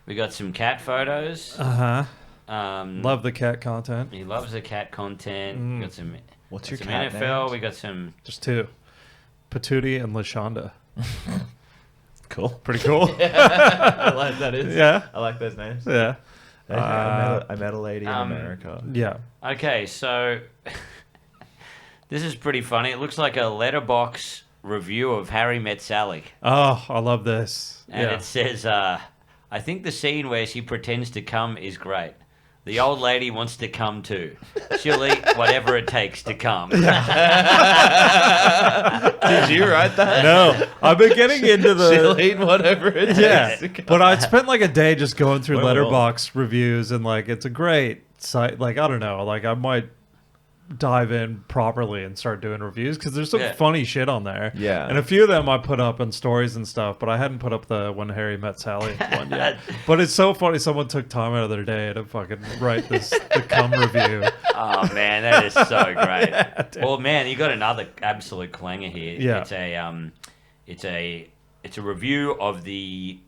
We got some cat photos. Love the cat content. He loves the cat content. We got some. What's got your some cat NFL. names? We got some. Just two. Patootie and LaShonda. Cool. Pretty cool. I like that. Yeah. I like those names. Yeah. I met a lady in um, America. Yeah. Okay, so this is pretty funny. It looks like a letterbox review of Harry Met Sally, Oh, I love this. and yeah. it says, "I think the scene where she pretends to come is great. The old lady wants to come too. She'll eat whatever it takes to come." Did you write that? No, I've been getting into She'll the eat whatever it takes. yeah, to come. but I spent like a day just going through Well. letterbox reviews, and like it's a great site. Like I don't know, like I might dive in properly and start doing reviews because there's some Yeah. funny shit on there. Yeah. and a few of them I put up in stories and stuff, but I hadn't put up the When Harry Met Sally one yet. But it's so funny. Someone took time out of their day to fucking write the cum review. Oh man, that is so great. Well, man, you got another absolute clanger here. Yeah. It's a review of the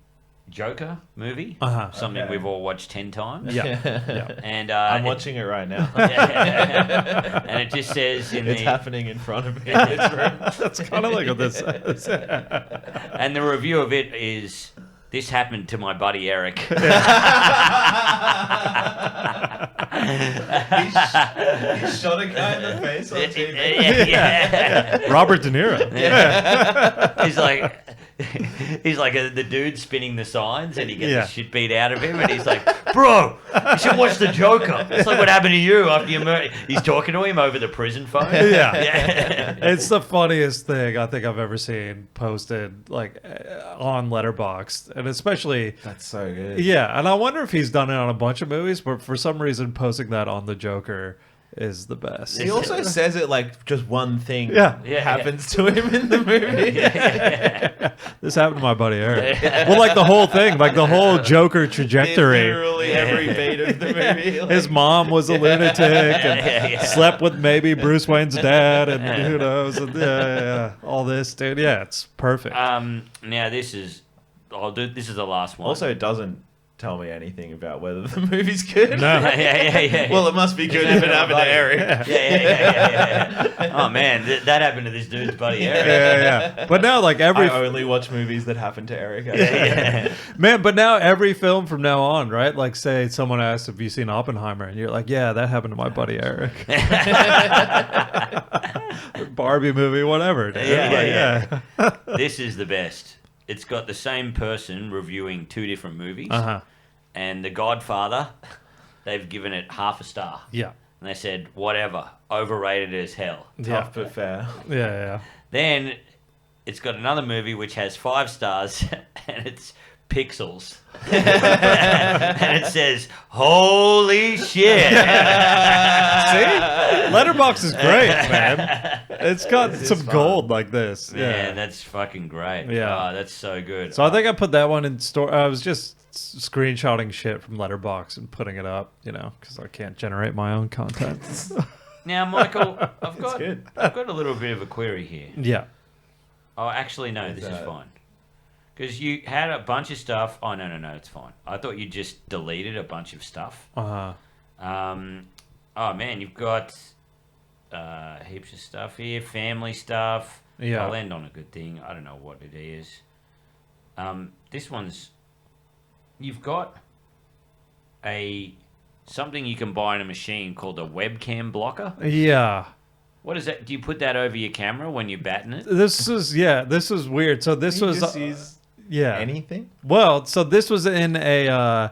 Joker movie. Something Okay. we've all watched 10 times. Yeah, yeah. And I'm watching it right now. and it just says in It's the happening in front of me in this room. That's kind of like what this says. and the review of it is, "This happened to my buddy Eric." He shot a guy in the face on TV. yeah. Robert De Niro. He's like, he's like the dude spinning the signs, and he gets Yeah. the shit beat out of him, and he's like, "Bro, you should watch the Joker. It's like what happened to you after you murdered." He's talking to him over the prison phone. Yeah. It's the funniest thing I think I've ever seen posted like on Letterboxd, and especially That's so good. yeah. And I wonder if he's done it on a bunch of movies, but for some reason, posting that on the Joker is the best. He also says it like just one thing Yeah. happens to him in the movie. This happened to my buddy Eric. Well, like the whole thing, like the whole Joker trajectory. Literally every beat of the movie. Like, His mom was a lunatic and slept with maybe Bruce Wayne's dad, and who knows, and all this, dude. Yeah, it's perfect. Now this is the last one. also, it doesn't tell me anything about whether the movie's good. No. yeah. Well, it must be good if it happened to Eric. Yeah. Oh man, that happened to this dude's buddy Eric. Yeah. But now, like every I only watch movies that happen to Eric. man, but now every film from now on, right? Like, say someone asks if you've seen Oppenheimer, and you're like, yeah, that happened to my buddy Eric. Barbie movie, whatever. Dude. Yeah. This is the best. It's got the same person reviewing two different movies. And The Godfather, they've given it half a star. Yeah. And they said, whatever, overrated as hell. Tough but fair. Yeah. Then it's got another movie which has 5 stars, and it's Pixels. And it says, holy shit. See? Letterboxd is great, man. It's got some gold like this. Man, that's fucking great. Yeah. Oh, that's so good. So I think I put that one in store. I was just screenshotting shit from Letterboxd and putting it up, because I can't generate my own content. Now, Michael, I've good. got a little bit of a query here. Yeah. Oh, actually, no, this is fine. Because you had a bunch of stuff. Oh, no, it's fine. I thought you just deleted a bunch of stuff. Uh-huh. Oh, man, you've got heaps of stuff here. Family stuff. Yeah. I'll end on a good thing. I don't know what it is. This one's... You've got something you can buy in a machine called a webcam blocker. Yeah. What is that? Do you put that over your camera when you're batting it? This is weird. So this You was just use anything? Well, so this was in a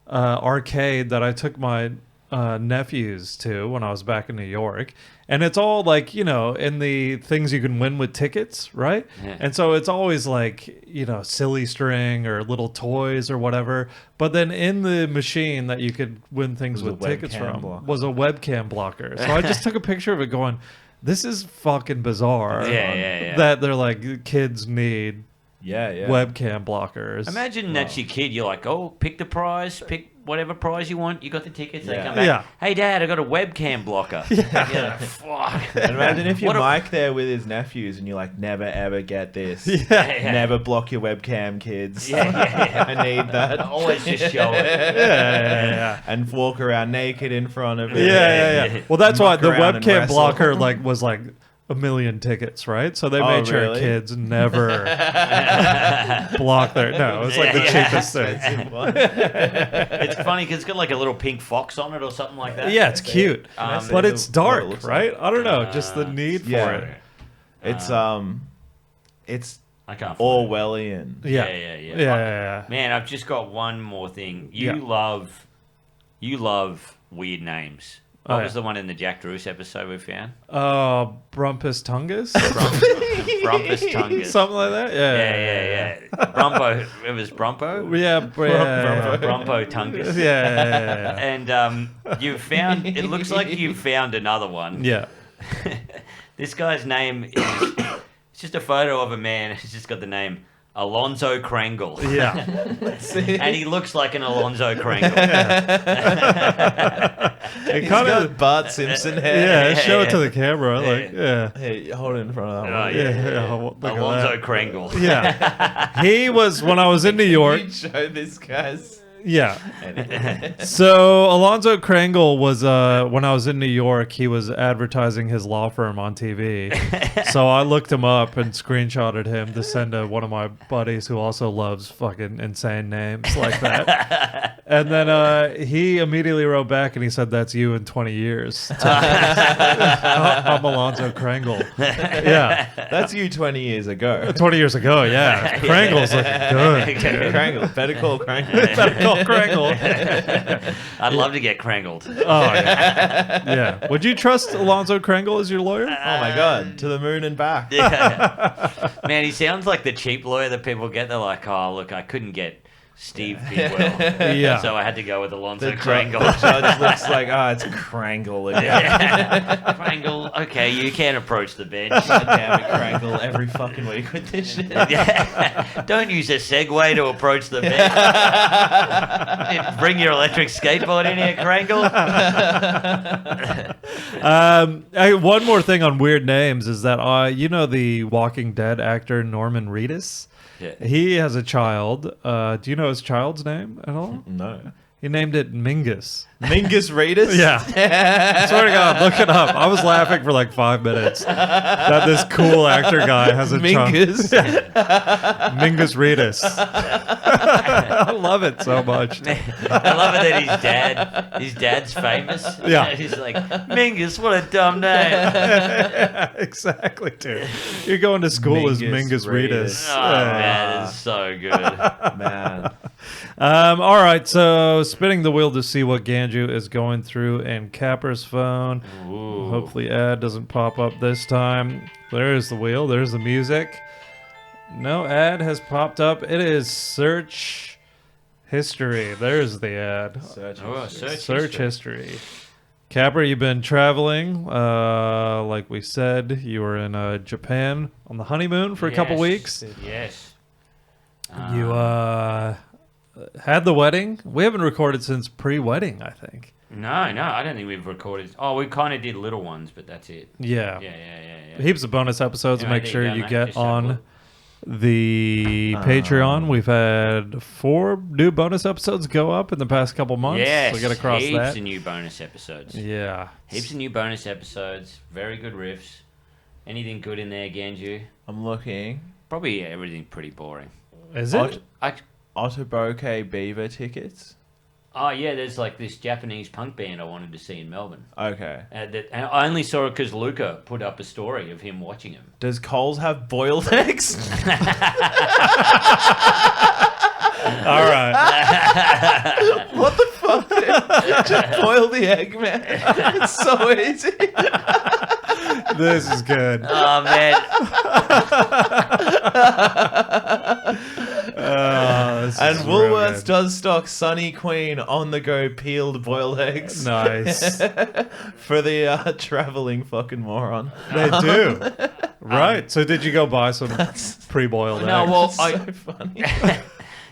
arcade that I took my nephews to when I was back in New York, and it's all like in the things you can win with tickets, right? Yeah. And so it's always like silly string or little toys or whatever. But then in the machine that you could win things Was with a tickets webcam from blocker. was a webcam blocker. So I just took a picture of it, going, "This is fucking bizarre." Yeah. That they're like, kids need Yeah. webcam blockers. Imagine that's your kid. You're like, oh, pick the prize, pick whatever prize you want. You got the tickets. They Yeah. come back. Yeah. Hey, Dad, I got a webcam blocker. Yeah. Fuck. And imagine if you're What a- Mike there with his nephews and you're like, never ever get this. Yeah. Never block your webcam, kids. Yeah. I need that. Always just show it. Yeah. And walk around naked in front of it. Yeah. Well, that's why Muck the around and webcam wrestle. blocker was like 1 million tickets, right? So they made sure really? kids never block their. No, it was like the cheapest thing. It's funny because it's got like a little pink fox on it or something like that. Yeah, it's cute, Um, but it's what it dark, looks right? like? I don't know, just the need for yeah. it. It's I can't. find it. Orwellian. Yeah. Man, I've just got one more thing. You Yeah. love weird names. What Oh, was yeah. the one in the Jack Drews episode we found? Brumpus Tungus, Brumpus Tungus. something like that. Yeah. Brumpo. It was Brumpo. Yeah. Brumpo Tungus. Yeah. And you found. It looks like you found another one. Yeah. This guy's name is. It's just a photo of a man. It's just got the name Alonzo Krangle. Yeah. And he looks like an Alonzo Krangle. It He's kind got of. Bart Simpson hair. Yeah. Show it to the camera. Like, yeah. Hey, hold it in front of that Oh, one. Yeah. Look at Alonzo that. Krangle. Yeah. He was when I was in New York. You show this guy's Yeah. So Alonzo Krangle was when I was in New York, he was advertising his law firm on TV. So I looked him up and screenshotted him to send to one of my buddies who also loves fucking insane names like that. And then he immediately wrote back and he said, "That's you in 20 years." I'm Alonzo Krangle. Yeah. That's you 20 years ago. 20 years ago, yeah. Krangle's looking good. Krangle. Better call Krangle. Better call Krangle. I'd love to get crangled. Oh, yeah. Yeah. Would you trust Alonzo Krangle as your lawyer? Oh my god, to the moon and back. Yeah. Man, he sounds like the cheap lawyer that people get. They're like, oh, look, I couldn't get Steve Bidwell. Yeah. So I had to go with Alonzo The Krangle. judge looks like, it's Krangle again. Yeah. Krangle, okay, you can approach the bench. God damn it, Krangle, every fucking week with this shit. Yeah. Don't use a Segway to approach the bench. Bring your electric skateboard in here, Krangle. One more thing on weird names is that you know the Walking Dead actor Norman Reedus? Yeah. He has a child. Do you know his child's name at all? No. He named it Mingus. Mingus Reedus? Yeah. I swear to God, look it up. I was laughing for like 5 minutes that this cool actor guy has a Mingus. Mingus Reedus. I love it so much. I love it that his dad's famous. Yeah. He's like, Mingus, what a dumb name. Exactly, dude. You're going to school as Mingus Reedus. Oh, man, it's so good. Man. All right, so spinning the wheel to see what Ganju is going through in Capper's phone. Ooh. Hopefully ad doesn't pop up this time. There's the wheel. There's the music. No ad has popped up. It is search history. There's the ad. Search history. Capper, you've been traveling. Like we said, you were in Japan on the honeymoon for a couple weeks. Yes. You had the wedding. We haven't recorded since pre-wedding, I think. No, I don't think we've recorded. Oh, we kind of did little ones, but that's it. Yeah. Yeah. Heaps of bonus episodes. Yeah, Make there sure you go, you mate. get Just so on cool. the Patreon. We've had 4 new bonus episodes go up in the past couple months. Yes, So get across heaps that. of new bonus episodes. Yeah. Heaps of new bonus episodes. Very good riffs. Anything good in there, Ganju? I'm looking. Probably everything pretty boring. Is it? Otoboke Beaver tickets. Oh, yeah, there's like this Japanese punk band I wanted to see in Melbourne. Okay. And I only saw it because Luca put up a story of him watching him. Does Coles have boiled eggs? All right. What the fuck, dude? Just boil the egg, man. It's so easy. This is good. Oh, man. This And is real Woolworths good. does stock Sunny Queen on-the-go peeled boiled eggs. Nice. For the traveling fucking moron. They do. Right. So did you go buy some pre-boiled No, eggs? well, It's so funny.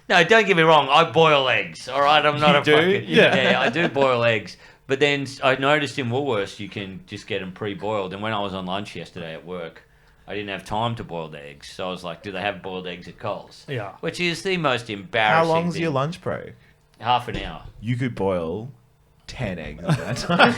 No, don't get me wrong. I boil eggs. All right, I'm not You a do? fucking Yeah. I do boil eggs. But then I noticed in Woolworths you can just get them pre-boiled. And when I was on lunch yesterday at work, I didn't have time to boil the eggs. So I was like, do they have boiled eggs at Coles? Yeah. Which is the most embarrassing How long's thing. your lunch break? Half an hour. You could boil 10 eggs in that time.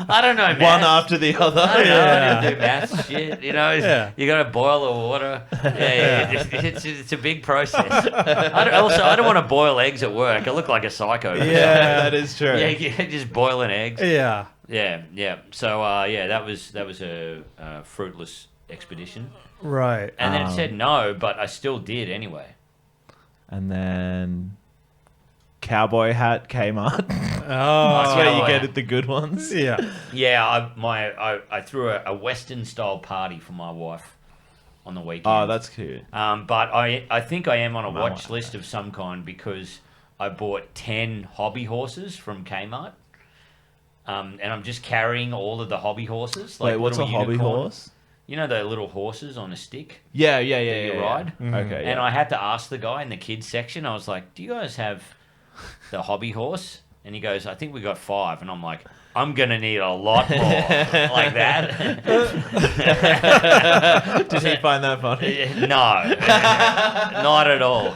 I don't know, One maths. after the other. I don't know. Yeah. I didn't do maths shit. You know, Yeah. you got to boil the water. Yeah. It's a big process. I don't want to boil eggs at work. I look like a psycho. Yeah, that is true. Yeah, just boiling eggs. Yeah. Yeah. So that was a fruitless expedition. Right. And then it said no, but I still did anyway. And then cowboy hat Kmart. Oh. That's where you Cowboy get hat. it, the good ones. Yeah. Yeah, I threw a Western style party for my wife on the weekend. Oh, that's cute. But I think I am on a Might watch like list of some kind because I bought 10 hobby horses from Kmart. And I'm just carrying all of the hobby horses. Wait, what's a little hobby unicorn. horse? You know the little horses on a stick Yeah. that you ride? Okay, yeah. And I had to ask the guy in the kids section, I was like, do you guys have the hobby horse? And he goes, I think we got 5. And I'm like, I'm going to need a lot more like that. Did he find that funny? No, not at all.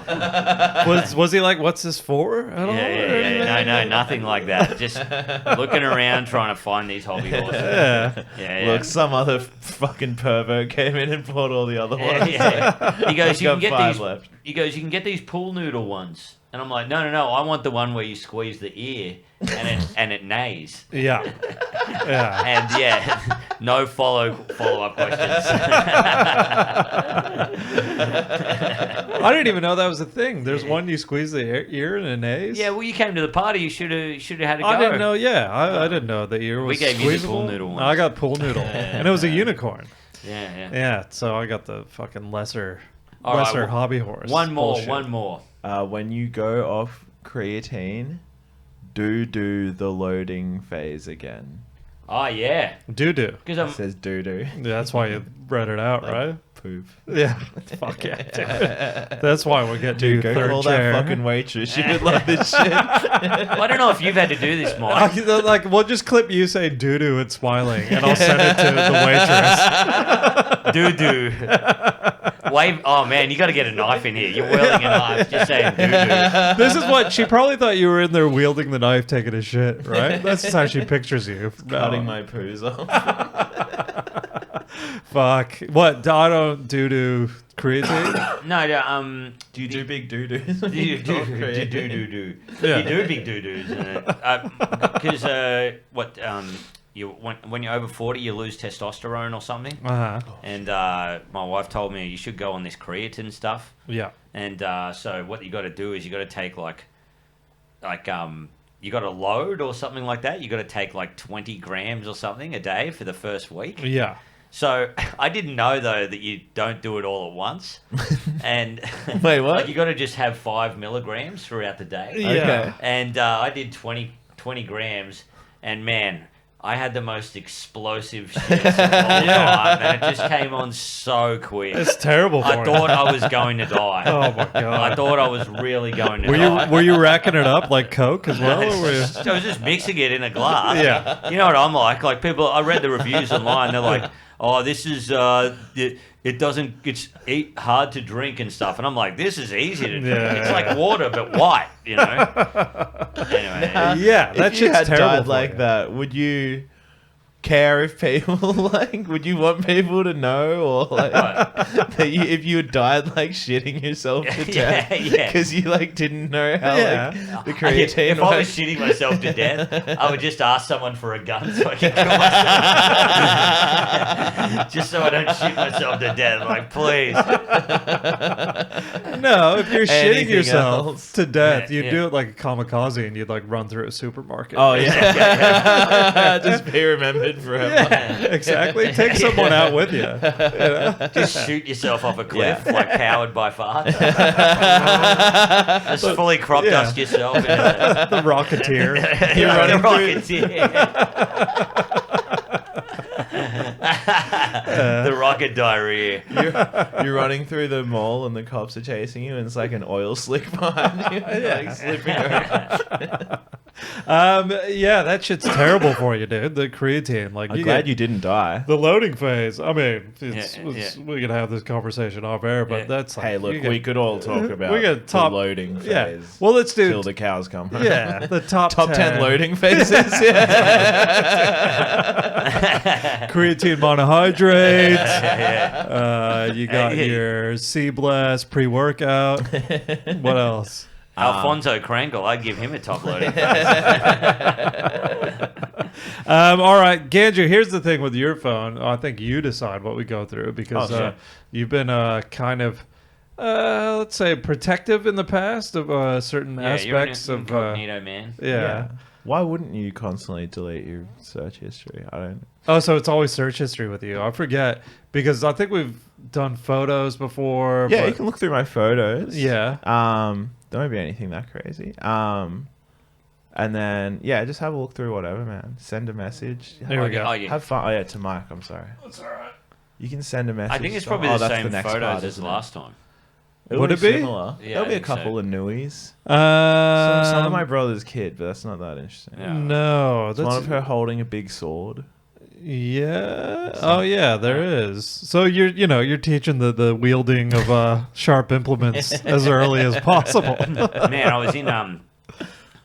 Was he like, what's this for? At all? No, nothing like that. Just looking around trying to find these hobby horses. Yeah. Look, some other fucking pervert came in and bought all the other ones. He goes, you Got can get 5 these. left. He goes, you can get these pool noodle ones. And I'm like, no, I want the one where you squeeze the ear and it neighs. Yeah. And no follow-up questions. I didn't even know that was a thing. There's one you squeeze the ear and it neighs. Yeah, well, you came to the party. You should have had a go. I didn't know. Yeah, I didn't know the ear was We gave you the pool squeezable. noodle ones. I got pool noodle, and it was a unicorn. Yeah. Yeah, so I got the fucking lesser All right, hobby horse. One more. Bullshit. When you go off creatine, do the loading phase again. Oh yeah, Doo-doo. because It says do. Yeah, that's why you read it out, right? Poop. Yeah. Fuck yeah, dude. That's why we're getting Dude, you go third call chair. that fucking waitress. She would love this shit. I don't know if you've had to do this, Mike. Like, we'll just clip you saying doo-doo and smiling, and I'll send it to the waitress. Doo-doo. Wave. Oh man, you got to get a knife in here. You're wielding a knife, just saying doo-doo. This is what she probably thought you were in there wielding the knife, taking a shit, right? That's just how she pictures you. Cutting my poos off. Fuck. What? I don't doo-doo creatine? No, Do you do big doo-doos? do. You do Yeah. big doo-doos. Because when you're over 40, you lose testosterone or something. Uh-huh. And my wife told me you should go on this creatine stuff. Yeah. And so what you got to do is you got to take you got to load or something like that. You got to take like 20 grams or something a day for the first week. Yeah. So I didn't know though that you don't do it all at once, and Wait, what? Like you got to just have 5 milligrams throughout the day. Yeah. Okay. And I did 20 grams, and man, I had the most explosive shit of all time, and it just came on so quick. It's terrible for I you. thought I was going to die. Oh my god. I thought I was really going to die. Were you racking it up like Coke as well? Or were you... I was just mixing it in a glass. Yeah. You know what I'm like? Like people, I read the reviews online. They're like, "Oh, this is it's hard to drink and stuff." And I'm like, "This is easy to drink. Yeah. It's like water but white." You know. Anyway, Yeah, that If you shit's had terrible died for like you. that, would you care if people would you want people to know or like that if you had died like shitting yourself to death Yeah. because you like didn't know how Yeah. like the creatine if I was works? shitting myself to death, I would just ask someone for a gun so I could kill myself. Just so I don't shoot myself to death. Like, please. No, if you're shitting Anything yourself else? to death, Yeah, you'd yeah. do it like a kamikaze and you'd like run through a supermarket. Oh yeah, just be remembered forever. Yeah, exactly. Take someone out with you. Just shoot yourself off a cliff, like powered by farts. Just fully crop Yeah. dust yourself. Into the, The Rocketeer. You're running the rocket diarrhea. You're running through the mall and the cops are chasing you and it's like an oil slick behind you, like slipping over. Yeah, that shit's terrible for you, dude. The creatine, like, I'm glad you didn't die. the loading phase. I mean, Yeah. we could have this conversation off air, but Yeah. that's like, Hey, look, you get- we could all talk about we got top the loading phase. Yeah. Well, let's do till the cows come home. yeah the top Top 10 loading phases. Yeah. creatine monohydrate. Yeah. You got Yeah. your Sea Blast pre-workout. What else? Alfonso Krangle, I'd give him a top loading. All right, Ganju, here's the thing with your phone. I think you decide what we go through because Oh, sure. you've been kind of, let's say, protective in the past of certain aspects you're an of. incognito man. Yeah. Why wouldn't you constantly delete your search history? I don't. Oh, so it's always search history with you. I forget because I think we've done photos before. Yeah, but- you can look through my photos. Yeah. There won't be anything that crazy. And then just have a look through whatever, man. Send a message. There we go. Oh, yeah. Have fun. Oh yeah, to Mike. I'm sorry. That's all right. You can send a message. I think it's to- probably oh, the that's same next photos part, as isn't it? last time. It'll Would be it be? similar. Yeah, There'll I be a think so. couple of newies. Some of my Um, brother's kid, but that's not that interesting. Yeah. no, It's one of that's her holding a big sword. yeah. Oh yeah, there is. So you're teaching the wielding of sharp implements as early as possible. Man, I was in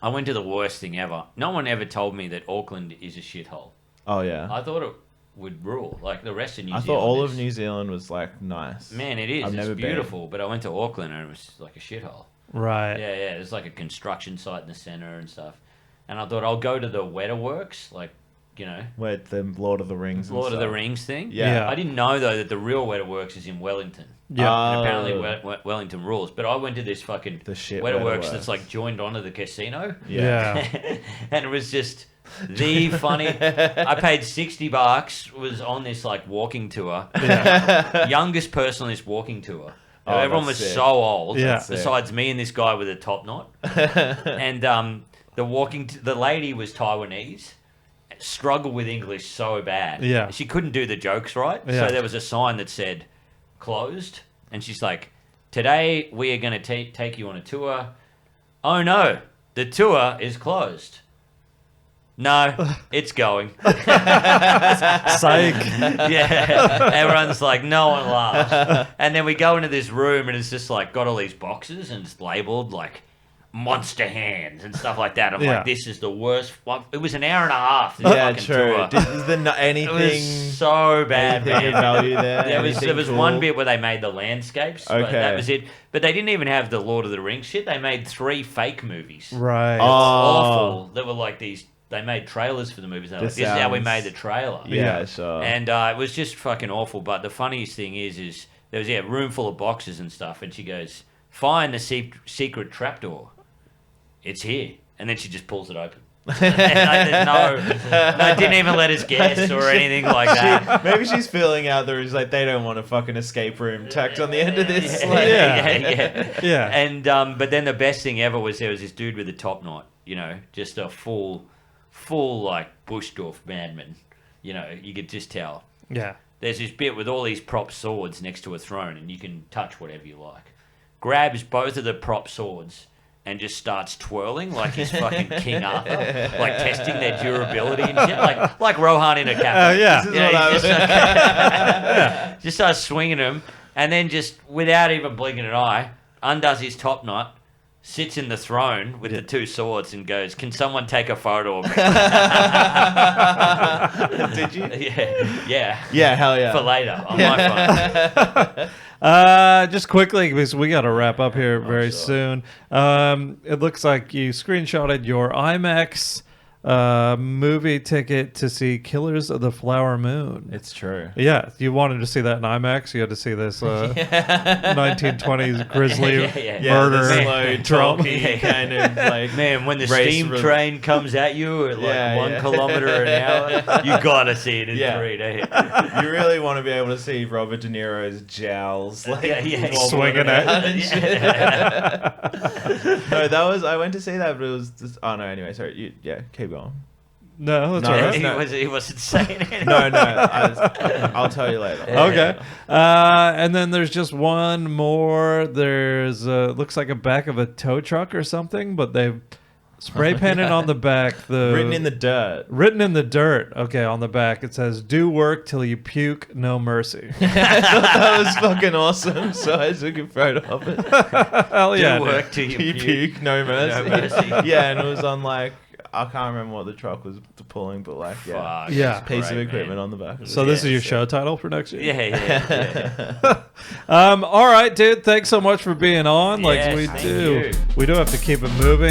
I went to the worst thing ever. No one ever told me that Auckland is a shithole. Oh yeah. I thought it would rule like the rest of New I Zealand. thought all is. of New Zealand was like nice. Man, it is. I've It's never been. beautiful. But I went to Auckland and it was like a shithole. Right. Yeah. There's like a construction site in the center and stuff. And I thought I'll go to the Weta Works, like, Where the Lord of the Rings. And Lord of the stuff. Rings thing. Yeah. I didn't know though that the real Weta Works is in Wellington. Yeah. And apparently Wellington rules. But I went to this fucking The shit Weta Weta Works Works. that's like joined onto the casino. Yeah. And it was just the funny. I paid $60. Was on this like walking tour. Youngest person on this walking tour. Oh, Everyone was that's sick. so old. Yeah. That's sick. Besides me and this guy with a top knot. And the lady was Taiwanese. Struggled with English so bad. Yeah. She couldn't do the jokes right. Yeah. So there was a sign that said closed. And she's like, today we are going to take you on a tour. Oh no, the tour is closed. No, it's going. Psych. Yeah. Everyone's like, no one laughs. And then we go into this room and it's just like got all these boxes and it's labeled like monster hands and stuff like that. I'm Yeah. like, this is the worst. It was an hour and a half. This Yeah, fucking true. tour. Is there not It anything? was so bad, anything of man. value there? There Anything was cool? one bit where they made the landscapes, but Okay. that was it. But they didn't even have the Lord of the Rings shit. They made 3 fake movies. Right. Oh. Awful. They were like these. They made trailers for the movies. They're like, This this is how we sounds- made the trailer. Yeah, sure. And it was just fucking awful. But the funniest thing is there was a room full of boxes and stuff, and she goes, "Find the secret trapdoor. It's here." And then she just pulls it open. And no, didn't even let us guess or anything like that. Maybe she's feeling out there. Is like they don't want a fucking escape room tacked on the end of this. Yeah, Like, yeah. Yeah. And but then the best thing ever was there was this dude with a top knot. Just a full like Bushdorf madman. You could just tell. Yeah. There's this bit with all these prop swords next to a throne, and you can touch whatever you like. Grabs both of the prop swords and just starts twirling like he's fucking King Arthur, like testing their durability and shit, like Rohan in a cafe. Yeah. This is what I he was- just starts swinging them, and then just without even blinking an eye, undoes his top knot. Sits in the throne with the 2 swords and goes, "Can someone take a photo of me?" Did you? Yeah. Yeah, hell yeah. For later on my phone. Just quickly, because we got to wrap up here very sure. soon. It looks like you screenshotted your IMAX movie ticket to see Killers of the Flower Moon. It's true. Yeah, you wanted to see that in IMAX. You had to see this 1920s grisly Yeah. murder the slow drama. talky kind of like Man, when the race steam rel- train comes at you at like Yeah, 1 yeah. kilometer an hour, you gotta see it in Yeah. 3D. You really want to be able to see Robert De Niro's jowls like Yeah. wobbling Swinging around it. and shit. No, I went to see that, but it was just, oh no. Anyway, sorry. Keep going. No, that's No, all that's right. not- He wasn't saying anything. No, I'll tell you later. Okay. And then there's just one more. There's looks like a back of a tow truck or something, but they've spray painted on the back Written in the dirt. Written in the dirt. Okay, on the back it says "Do work till you puke, no mercy." I thought that was fucking awesome, so I took a photo of it. Hell yeah! Do dude. work till you You puke. puke, no mercy. No mercy. Yeah, and it was on like I can't remember what the truck was pulling, but like Fuck, Yeah. that's piece of great, equipment man. on the back. So this is your so- show title for next year. Yeah. All right, dude. Thanks so much for being on. Yes, We thank do. you. We do have to keep it moving.